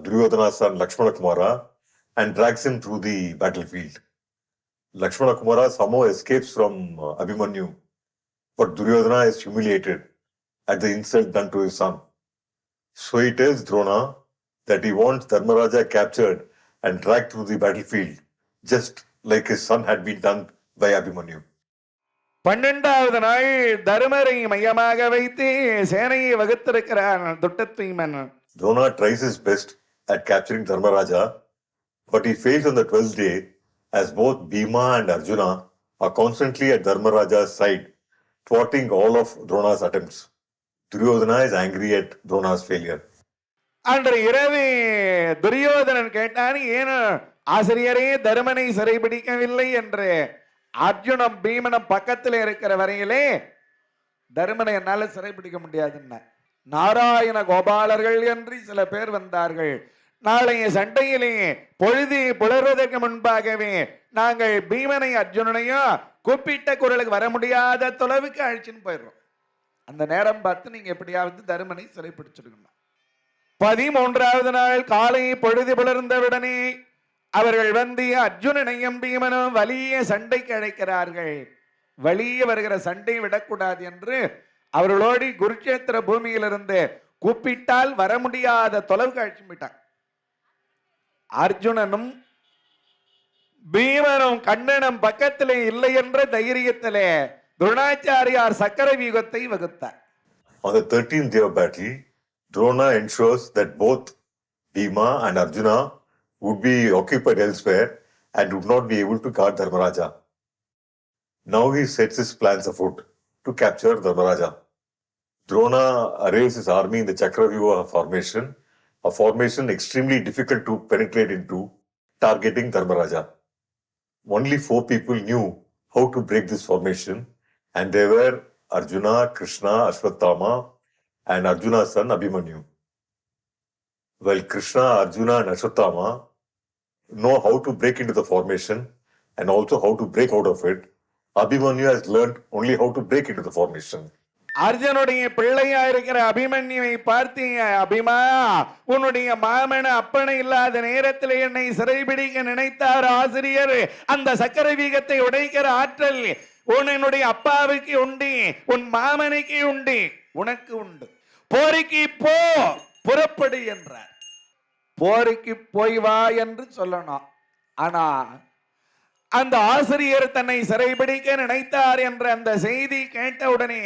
Duryodhana's son Lakshmana Kumara and drags him through the battlefield. Lakshmana Kumara somehow escapes from Abhimanyu, but Duryodhana is humiliated at the insult done to his son. So he tells Drona that he wants Dharmaraja captured and dragged through the battlefield, just like his son had been done by Abhimanyu. 12வது நாள் தருமரை மையமாக வைத்து சேனையை வகுத்திருக்கிறான் துட்டத்துய்மன். Drona tries his best at capturing Dharmaraja, but he fails on the 12th day as both Bhima and Arjuna are constantly at Dharmaraja's side, thwarting all of Drona's attempts. Duryodhana is angry at Drona's failure. அன்று இரவு துரியோதனன் கேட்டான், ஏன் ஆசிரியரே தருமனை சிறைபிடிக்கவில்லை என்று. அர்ஜுனம் பீமனம் பக்கத்தில் இருக்கிற வரையிலே தருமனை என்னால சிறைபிடிக்க முடியாதுன்னா. நாராயண கோபாலர்கள் என்று சில பேர் வந்தார்கள். நாளைய சண்டையிலே பொழுது புலர்வதற்கு முன்பாகவே நாங்கள் பீமனை அர்ஜுனனையும் கூப்பிட்ட குரலுக்கு வர முடியாத தொலைவுக்கு அழிச்சுன்னு போயிடுறோம். அந்த நேரம் பார்த்து நீங்க எப்படியாவது தருமனை சிறைப்பிடிச்சிருக்கணும். 13வது நாள் காலை பொழுது புலர்ந்தவுடனே அவர்கள் வந்து அர்ஜுனனையும் பீமனும் வலிய சண்டைக்கு அழைக்கிறார்கள். வலிய வருகிற சண்டை விடக்கூடாது என்று அவர்களோடு குருட்சேத்திர பூமியிலிருந்து கூப்பிட்டால் வர முடியாத தொலைவுக்கு அழைச்சு போயிட்டாங்க. அர்ஜுனனும் பீமனும் கண்ணனும் பக்கத்திலே இல்லை என்ற தைரியத்திலே துரோணாச்சாரியார் சக்கர வியூகத்தை வகுத்தார். On the 13th day of battle, Drona ensures that both Bhima and Arjuna would be occupied elsewhere and would not be able to guard Dharmaraja. Now he sets his plans afoot to capture Dharmaraja. Drona arrays his army in the Chakravyuha formation, a formation extremely difficult to penetrate into, targeting Dharmaraja. Only 4 people knew how to break this formation, and they were Arjuna, Krishna, Ashwatthama, and Arjuna's son Abhimanyu. Well, Krishna, Arjuna, and Ashwatthama know how to break into the formation and also how to break out of it. Abhimanyu has learned only how to break into the formation. அர்ஜுனுடைய பிள்ளையா இருக்கிற அபிமன்யுவை பார்த்து, அபிமா, உன்னுடைய மாமன அப்பனை இல்லாத நேரத்தில் என்னை சிறைபிடிக்க நினைத்தார் ஆசிரியர். அந்த சக்கர வீகத்தை உடைக்கிற ஆற்றல் உன்னுடைய அப்பாவுக்கு உண்டு, உன் மாமனுக்கு உண்டு, உனக்கு உண்டு. போருக்கு போ, புறப்படு என்றார். போருக்கு போய் வா என்று சொல்லணும். ஆனா அந்த ஆசிரியர் தன்னை சிறைபிடிக்க நினைத்தார் என்ற அந்த செய்தி கேட்டவுடனே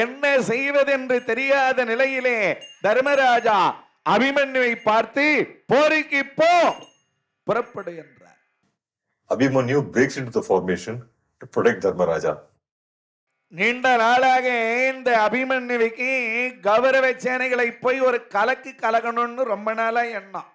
என்ன செய்வதென்று தெரியாத நிலையிலே தர்மராஜா அபிமன்யுவை பார்த்து, போருக்கு போ, புறப்படு என்றார். Abhimanyu breaks into the formation to protect Dharmaraja. நீண்ட நாளாக இந்த அபிமன்யுவுக்கு கௌரவ சேனைகளை போய் ஒரு கலக்கு கலகணும்னு ரொம்ப நாளா எண்ணம்.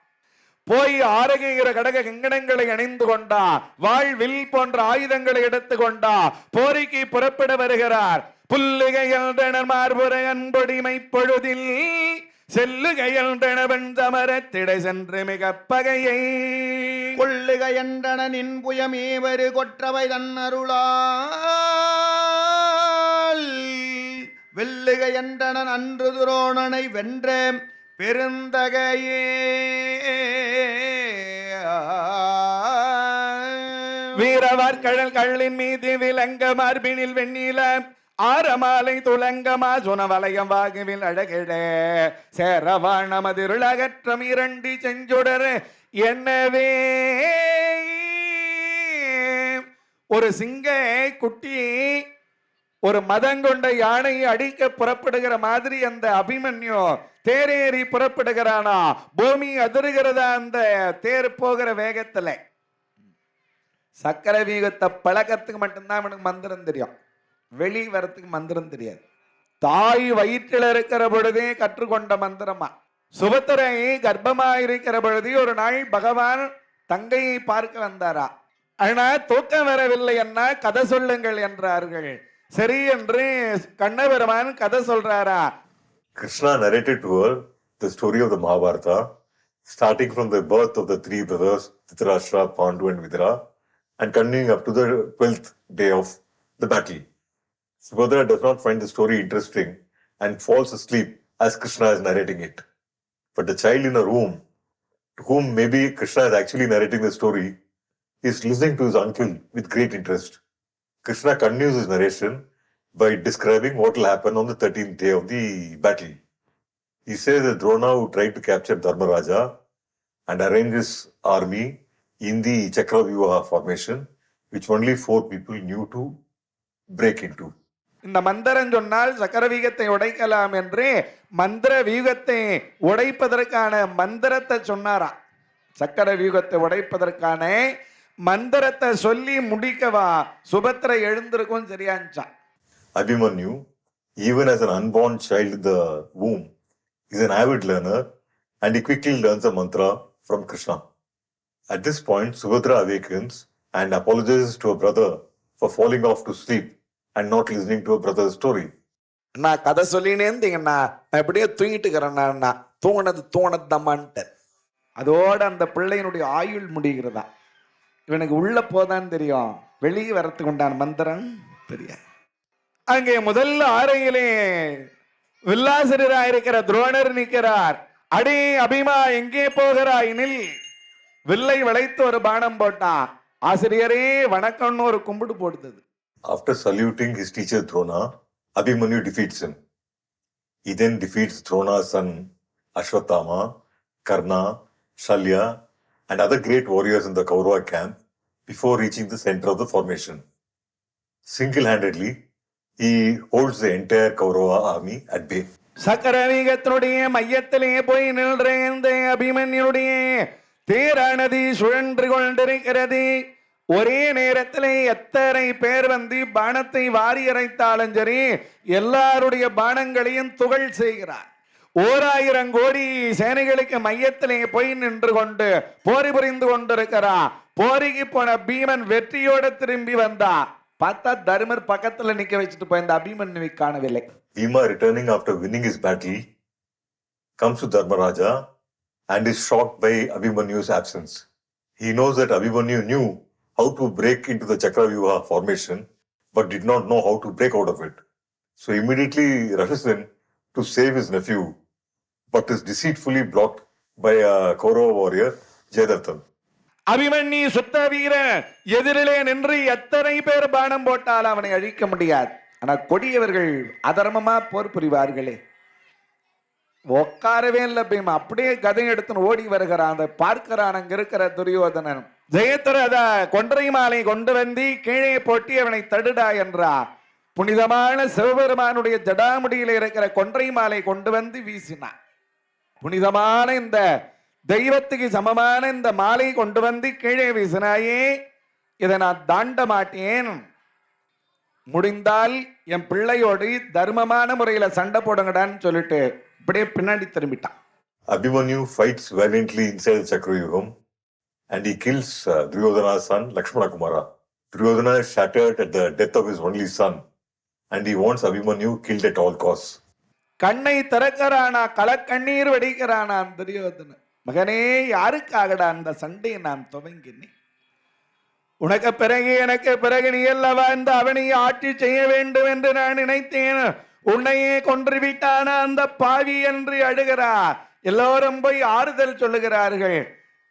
போய் ஆரோக்கிய கடக கங்கணங்களை அணிந்து கொண்டா, வாழ்வில் போன்ற ஆயுதங்களை எடுத்து கொண்டா, போரிக்கு புறப்பட வருகிறார். புல்லுகையல் மார்புற அன்பொடிமை பொழுதில் செல்லுகையல் சமரத்திடை சென்று மிக பகையை கொள்ளுக என்றன நின் புயமேவரு கொற்றவை தன்னருளால் வெல்லுக என்றனன் அன்று துரோணனை வென்ற பெருந்தகையே. வீரவார் கடல் கள்ளின் மீது விலங்க மார்பினில் வெண்ணில ஆரமாலை துலங்கமா சுனவலயம் வாகுவில் அழகிட சேரவாணமதிருளகற்றம் இரண்டு செஞ்சுடர் என்னவே. ஒரு சிங்க குட்டி ஒரு மதங்கொண்ட யானையை அடிக்க புறப்படுகிற மாதிரி அந்த அபிமன்யு தேரேறி புறப்படுகிறானா. பூமி அதிருகிறதா அந்த தேர் போகிற வேகத்துல. சக்கர வீகத்தை பழக்கத்துக்கு மட்டும்தான் அவனுக்கு மந்திரம் தெரியும், வெளி வரத்துக்கு மந்திரம் தெரியாது. தாய் வயிற்றில் இருக்கிற பொழுதே கற்றுக்கொண்ட மந்திரமா. சுபத்திரை கர்ப்பமா இருக்கிற பொழுது ஒரு நாள் பகவான் தங்கையை பார்க்க வந்தாரா. ஆனா தூக்கம் வரவில்லை என்ன, கதை சொல்லுங்கள் என்றார்கள். சரி என்று கண்ணபெருமான் கதை சொல்றாரா. Krishna narrated to her the story of the Mahabharata, starting from the birth of the three brothers, Dhritarashtra, Pandu and Vidura, and continuing up to the 12th day of the battle. Subhadra does not find the story interesting and falls asleep as Krishna is narrating it. But the child in her womb, to whom maybe Krishna is actually narrating the story, is listening to his uncle with great interest. Krishna continues his narration by describing what will happen on the 13th day of the battle. He says that Drona, who tried to capture Dharmaraja and arrange his army in the Chakravyuha formation, which only 4 people knew to break into. இந்த மந்திரம் சொன்னால் சக்கர வீகத்தை உடைக்கலாம் என்று மந்திர வீகத்தை உடைப்பதற்கான மந்திரத்தை சொன்னாரா. சக்கர வீகத்தை உடைப்பதற்கான மந்திரத்தை சொல்லி முடிக்கவா சுபத்திரை எழுந்திருக்கும் சரியான்ச்சா. Abhimanyu, even as an unborn child in the womb, is an avid learner and he quickly learns the mantra from Krishna. At this point, Subhadra awakens and apologizes to her brother for falling off to sleep and not listening to her brother's story. நான் கதை சொல்லினே இருந்தீங்கண்ணா, நான் எப்படியே தூங்கிட்டு இருக்கிறேன்னா, தூங்கினது தம்மான்ட்டு. அதோட அந்த பிள்ளையினுடைய ஆயுள் முடிகிறதா. இவனுக்கு உள்ள போதான் தெரியும், வெளியே வரத்துக்கு உண்டான மந்திரம் தெரியாது. அங்கே முதல் ஆரையிலே வில்லாசிரியராக இருக்கிற துரோணர் நிற்கிறார். அடே அபிமா, எங்கே போகிறாய் எனில் வில்லை வளைத்து ஒரு பானம் போட்டான். ஆசிரியரே வணக்கம்னு ஒரு கும்பிடு போடுது. After saluting his teacher Drona, Abhimanyu defeats him. He then defeats Drona's son Ashwatthama, Karna, Shalya, and other great warriors in the Kaurava camp before reaching the center of the formation. Single-handedly, he holds the entire Kaurava army at bay. சக்கரவீகத்தினுடைய மையத்திலே போய் நின்ற இந்த அபிமன்யுடைய தேரானது சுழன்று கொண்டிருக்கிறது. ஒரே நேரத்திலே எத்தனை பேர் வந்து பானத்தை வாரி அரைத்தாலும் சரி, எல்லாருடைய பானங்களையும் துகள் செய்கிறார். 1000 கோடி சேனைகளுக்கு மையத்திலே போய் நின்று கொண்டு போரி புரிந்து கொண்டிருக்கிறார். போரிக்கு போன பீமன் வெற்றியோட திரும்பி வந்தா. பார்த்தா தர்மர் பக்கத்துல நிக்க வச்சுட்டு போய் இந்த அபிமன்யுவை காணவில்லை. Bhima, returning after winning his battle, comes to Dharmaraja and is shocked by Abhimanyu's absence. He knows that Abhimanyu knew how to break into the Chakravyuha formation, but did not know how to break out of it. So immediately rushes in to save his nephew, but is deceitfully blocked by a Kaurava warrior, Jayadrathan. Abhimanyu சுத்த வீரன் எதிரிலே நின்று எத்தனை பேர் பானம் போட்டால் அவனை அழிக்க முடியாது. ஆனா கொடியவர்கள் அதர்மமா போர் புரிவார்களே. உட்காரவே இல்லை பீமா, அப்படியே கதை எடுத்து ஓடி வருகிறான். அதை பார்க்கிறான் அங்க இருக்கிற துரியோதனன். ஜெயத்ரத கொன்றை மாலை கொண்டு வந்து கீழே போட்டி அவனை தடுடா என்றார். புனிதமான சிவபெருமானுடைய ஜடாமுடியில இருக்கிற கொன்றை மாலை கொண்டு வந்து வீசினான். புனிதமான இந்த தெய்வத்துக்கு சமமான இந்த மாலை கொண்டு வந்து கீழே வீசினாயே, இதை நான் தாண்ட மாட்டேன். முடிந்தால் என் பிள்ளையோடு தர்மமான முறையில சண்டை போடுங்கடான்னு சொல்லிட்டு இப்படியே பின்னாடி திரும்பிட்டான். Abhimanyu fights valiantly inside the Chakrayugam and he kills Duryodhana's son Lakshmana Kumara. Duryodhana is shattered at the death of his only son and he wants Abhimanyu killed at all costs. கண்ணை திறக்கிறானா, களக்கண்ணீர் வடிக்கிறானாம் துரியோதனன். மகனே, யாருக்காகடா அந்த சண்டையை நான் துவங்கினேன்? உனக்கு பிறகு எனக்கு பிறகு நீ அல்லவா இந்த அவனை ஆட்சி செய்ய வேண்டும் என்று நான் நினைத்தேன். உன்னையே கொன்று விட்டானா அந்த பாவி என்று அழுகிறார். எல்லோரும் போய் ஆறுதல் சொல்லுகிறார்கள்.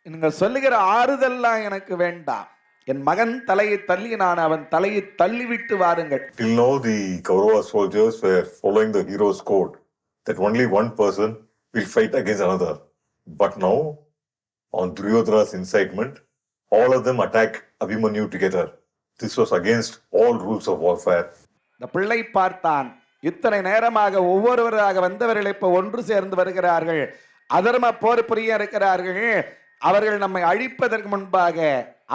நீங்க சொல்லுகிற ஆறுதல்லாம் எனக்கு வேண்டாம். என் மகன் தலையை தள்ளினான், அவன் தலையை தள்ளிவிட்டு வாருங்கள். Till now the Kaurava soldiers were following the hero's code that only one person will fight against another. But now, on Duryodhana's incitement, all of them attack Abhimanyu together. This was against all rules of warfare. இந்த பிள்ளை பார்த்தான். இத்தனை நேரமாக ஒவ்வொருவராக வந்தவர்கள் இப்ப ஒன்று சேர்ந்து வருகிறார்கள். அதர்ம போர் புரிய இருக்கிறார்கள். அவர்கள் நம்மை அழிப்பதற்கு முன்பாக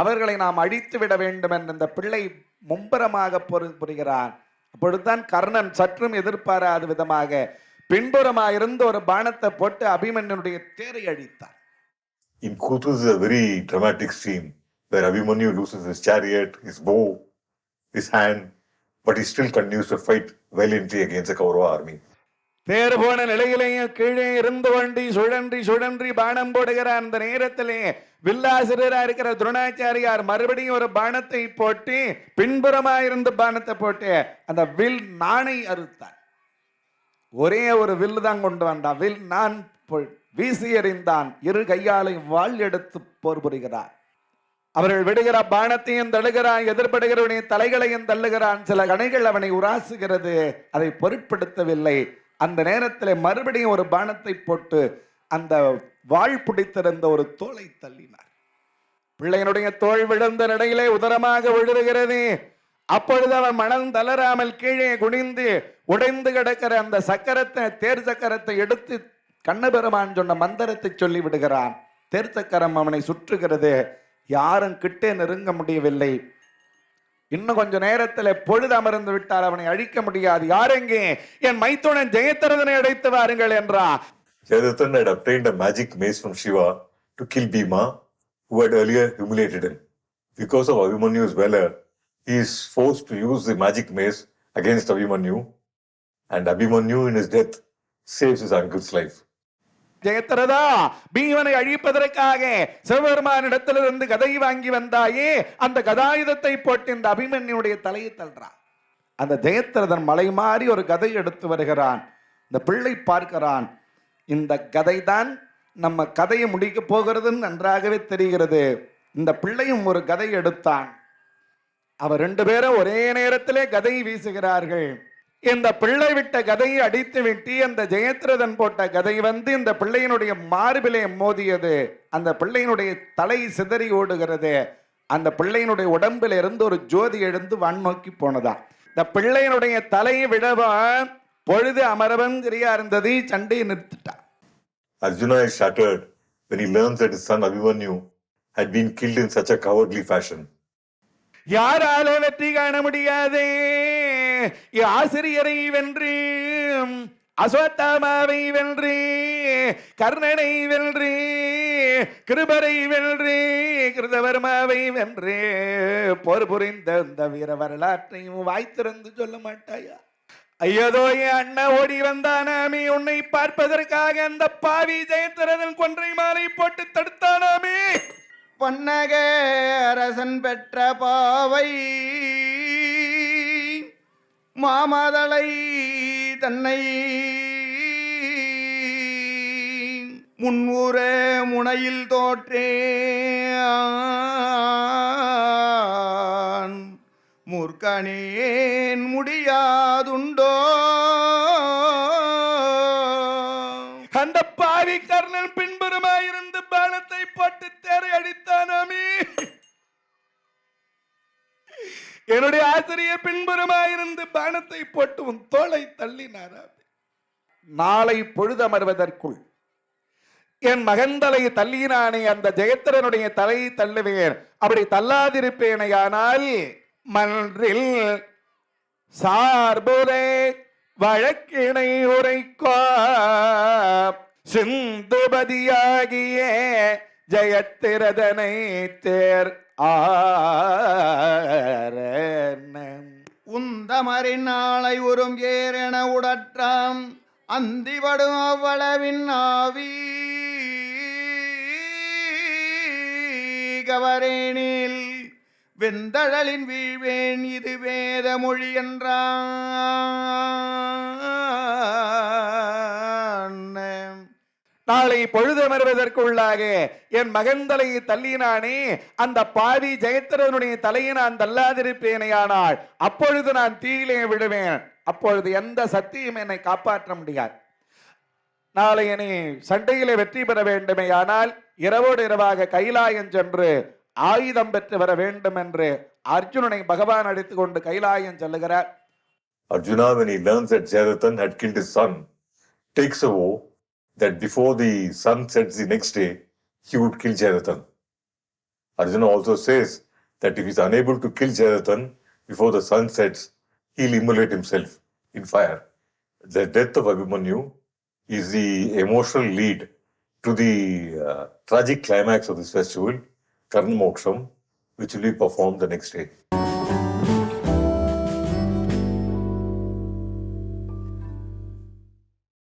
அவர்களை நாம் அழித்து விட வேண்டும் என்ற இந்த பிள்ளை மும்பரமாக போர் புரிகிறான். அப்பொழுதுதான் கர்ணன் சற்றும் எதிர்பாராத விதமாக பின்புறமாக இருந்து ஒரு பானத்தை போட்டு அபிமன்யுடைய தேரை அழித்தார். In Kutu is a very dramatic scene where Abhimanyu loses his chariot, his bow, his hand, but he still continues to fight valiantly against the Kaurava army. தேர் போன நிலையிலேயும் கீழே இருந்து கொண்டு சுழன்றி சுழன்றி பானம் போடுகிற அந்த நேரத்திலே வில்லாசிரியரா இருக்கிற துரோணாச்சாரியார் மறுபடியும் ஒரு பானத்தை போட்டு பின்புறமாயிருந்து பானத்தை போட்டு அந்த வில் நாணை அறுத்தார். ஒரே ஒரு வில்லு தான் கொண்டு வந்தான். வில் நான் வீசி எறிந்தான். இரு கையாலை வாள் எடுத்து போர் புரிகிறார். அவர்கள் விடுகிற பானத்தையும் தள்ளுகிறான், எதிர்படுகிறவனுடைய தலைகளையும் தள்ளுகிறான். சில கணைகள் அவனை உராசுகிறது, அதை பொருட்படுத்தவில்லை. அந்த நேரத்தில் மறுபடியும் ஒரு பானத்தை போட்டு அந்த வாழ் பிடித்திருந்த ஒரு தோலை தள்ளினார். பிள்ளையினுடைய தோல் விழுந்த நிலையிலே உதரமாக விழுகிறது. அப்பொழுது அவன் மனம் தளராமல் கீழே குனிந்து உடைந்து கிடக்கிற அந்த சக்கரத்தை, தேர் சக்கரத்தை எடுத்து கண்ணபெருமான் சொன்ன மந்திரத்தை சொல்லி விடுகிறான். தேர் சக்கரம் அவனை சுற்றுகிறது. யாரும் கிட்டே நெருங்க முடியவில்லை. இன்னும் கொஞ்ச நேரத்தில் பொழுது அமர்ந்து விட்டால் அவனை அழிக்க முடியாது. யாரெங்கே? என் மைத்துனன் ஜெயத்ரதனை அழைத்து வாருங்கள் என்றார். Jayadrathan had obtained a magic mace from Shiva to kill Bhima, who had earlier humiliated him. Because of Abhimanyu's valor, he is forced to use the magic mace against Abhimanyu, and Abhimanyu in his death saves his uncle's life. Jayadratha, பீமனை அழிப்பதற்காக சிவபெருமானிடத்திலிருந்து கதை வாங்கி வந்தாயே, அந்த கதாயுதத்தை போட்டு இந்த அபிமன்யுடைய தலையை தள்ளுறான். அந்த ஜெயத்ரதன் மலை மாறி ஒரு கதை எடுத்து வருகிறான். இந்த பிள்ளை பார்க்கிறான். இந்த கதை தான் நம்ம கதையை முடிக்க போகிறதுன்னு நன்றாகவே தெரிகிறது. இந்த பிள்ளையும் ஒரு கதை எடுத்தான். அவர் ரெண்டு பேரும் ஒரே நேரத்திலே கதை வீசுகிறார்கள். இந்த பிள்ளை விட்ட கதையை அடித்து விட்டு அந்த ஜெயத்ரதன் போட்ட கதை வந்து இந்த பிள்ளையினுடைய மார்பிலே மோதியது. அந்த பிள்ளையினுடைய தலை சிதறி ஓடுகிறது. அந்த பிள்ளையினுடைய உடம்பில் இருந்து ஒரு ஜோதி எழுந்து வான் நோக்கி போனதா. இந்த பிள்ளையினுடைய தலையை விடவா பொழுது அமரவன் சரியா இருந்தது. சண்டையை நிறுத்திட்டான். Arjuna is shattered when he learns that his son Abhimanyu had been killed in such a cowardly fashion. யாரால வெற்றி காண முடியாது? ஆசிரியரை வென்று, அஸ்வத்தாமாவை வென்று, கர்ணனை வென்று, கிருபரை வென்று, கிருதவர்மாவை வென்று போர் புரிந்த இந்த வீர வரலாற்றையும் வாய்த்திருந்து சொல்ல மாட்டாயா? ஐயதோ, என் அண்ணா ஓடி வந்தானாமே உன்னை பார்ப்பதற்காக. அந்த பாவி ஜெயத்ரதன் கொன்றை மாலை போட்டு தடுத்தானாமே. பன்னக அரசன் பெற்ற பாவை மாமதலை தன்னை முன்வூர முனையில் தோற்றேன் மூர்க்கனேன் முடியாதுண்டோ. அந்த பாவி கர்ணன் பின்புறமாயிருந்து பாலத்தை போட்டு தேரை அடித்தானாமே. என்னுடைய ஆசிரியர் பின்புறமாயிருந்து பானத்தை போட்டு உன் தோளை தள்ளினாரா. நாளை பொழுதமர்வதற்குள் என் மகன் தலை தள்ளினானே அந்த ஜெயத்திரனுடைய தலையை தள்ளுவேன். அப்படி தள்ளாதிருப்பேனையானால் மன்றில் சார்புரை வழக்கினை உரைக்கோ சிந்துபதியாகிய ஜெயத்திரதனை தேர் உந்தமரின் நாளை உறும் ஏரென உடற்றாம் அந்திவடும் அவ்வளவின் ஆவி கவரேனில் வெந்தழலின் வீழ்வேன் இது வேத மொழி என்றான். நாளை பொழுதமர்வதற்குள்ளாக என் மகன் தலையை தள்ளினானே அந்த பாவி ஜெயத்திரனுடைய தலையை நான் தள்ளாதிருப்பேனையானால் அப்பொழுது நான் தீயிலே விடுவேன். அப்பொழுது எந்த சக்தியும் என்னை காப்பாற்ற முடியாது. நாளை என்னை சண்டையிலே வெற்றி பெற வேண்டுமேயானால் இரவோடு இரவாக கைலாயம் சென்று ஆயுதம் பெற்று வர வேண்டும் என்று அர்ஜுனனை பகவான் அடித்துக் கொண்டு கைலாயம் செல்லுகிறார். Arjuna, when he learns that Jayadrathan had killed his son, takes a vow that before the sun sets the next day, he would kill Jayadrathan. Arjuna also says that if he is unable to kill Jayadrathan before the sun sets, he will immolate himself in fire. The death of Abhimanyu is the emotional lead to the tragic climax of this festival, Karna Moksham, which will be performed the next day.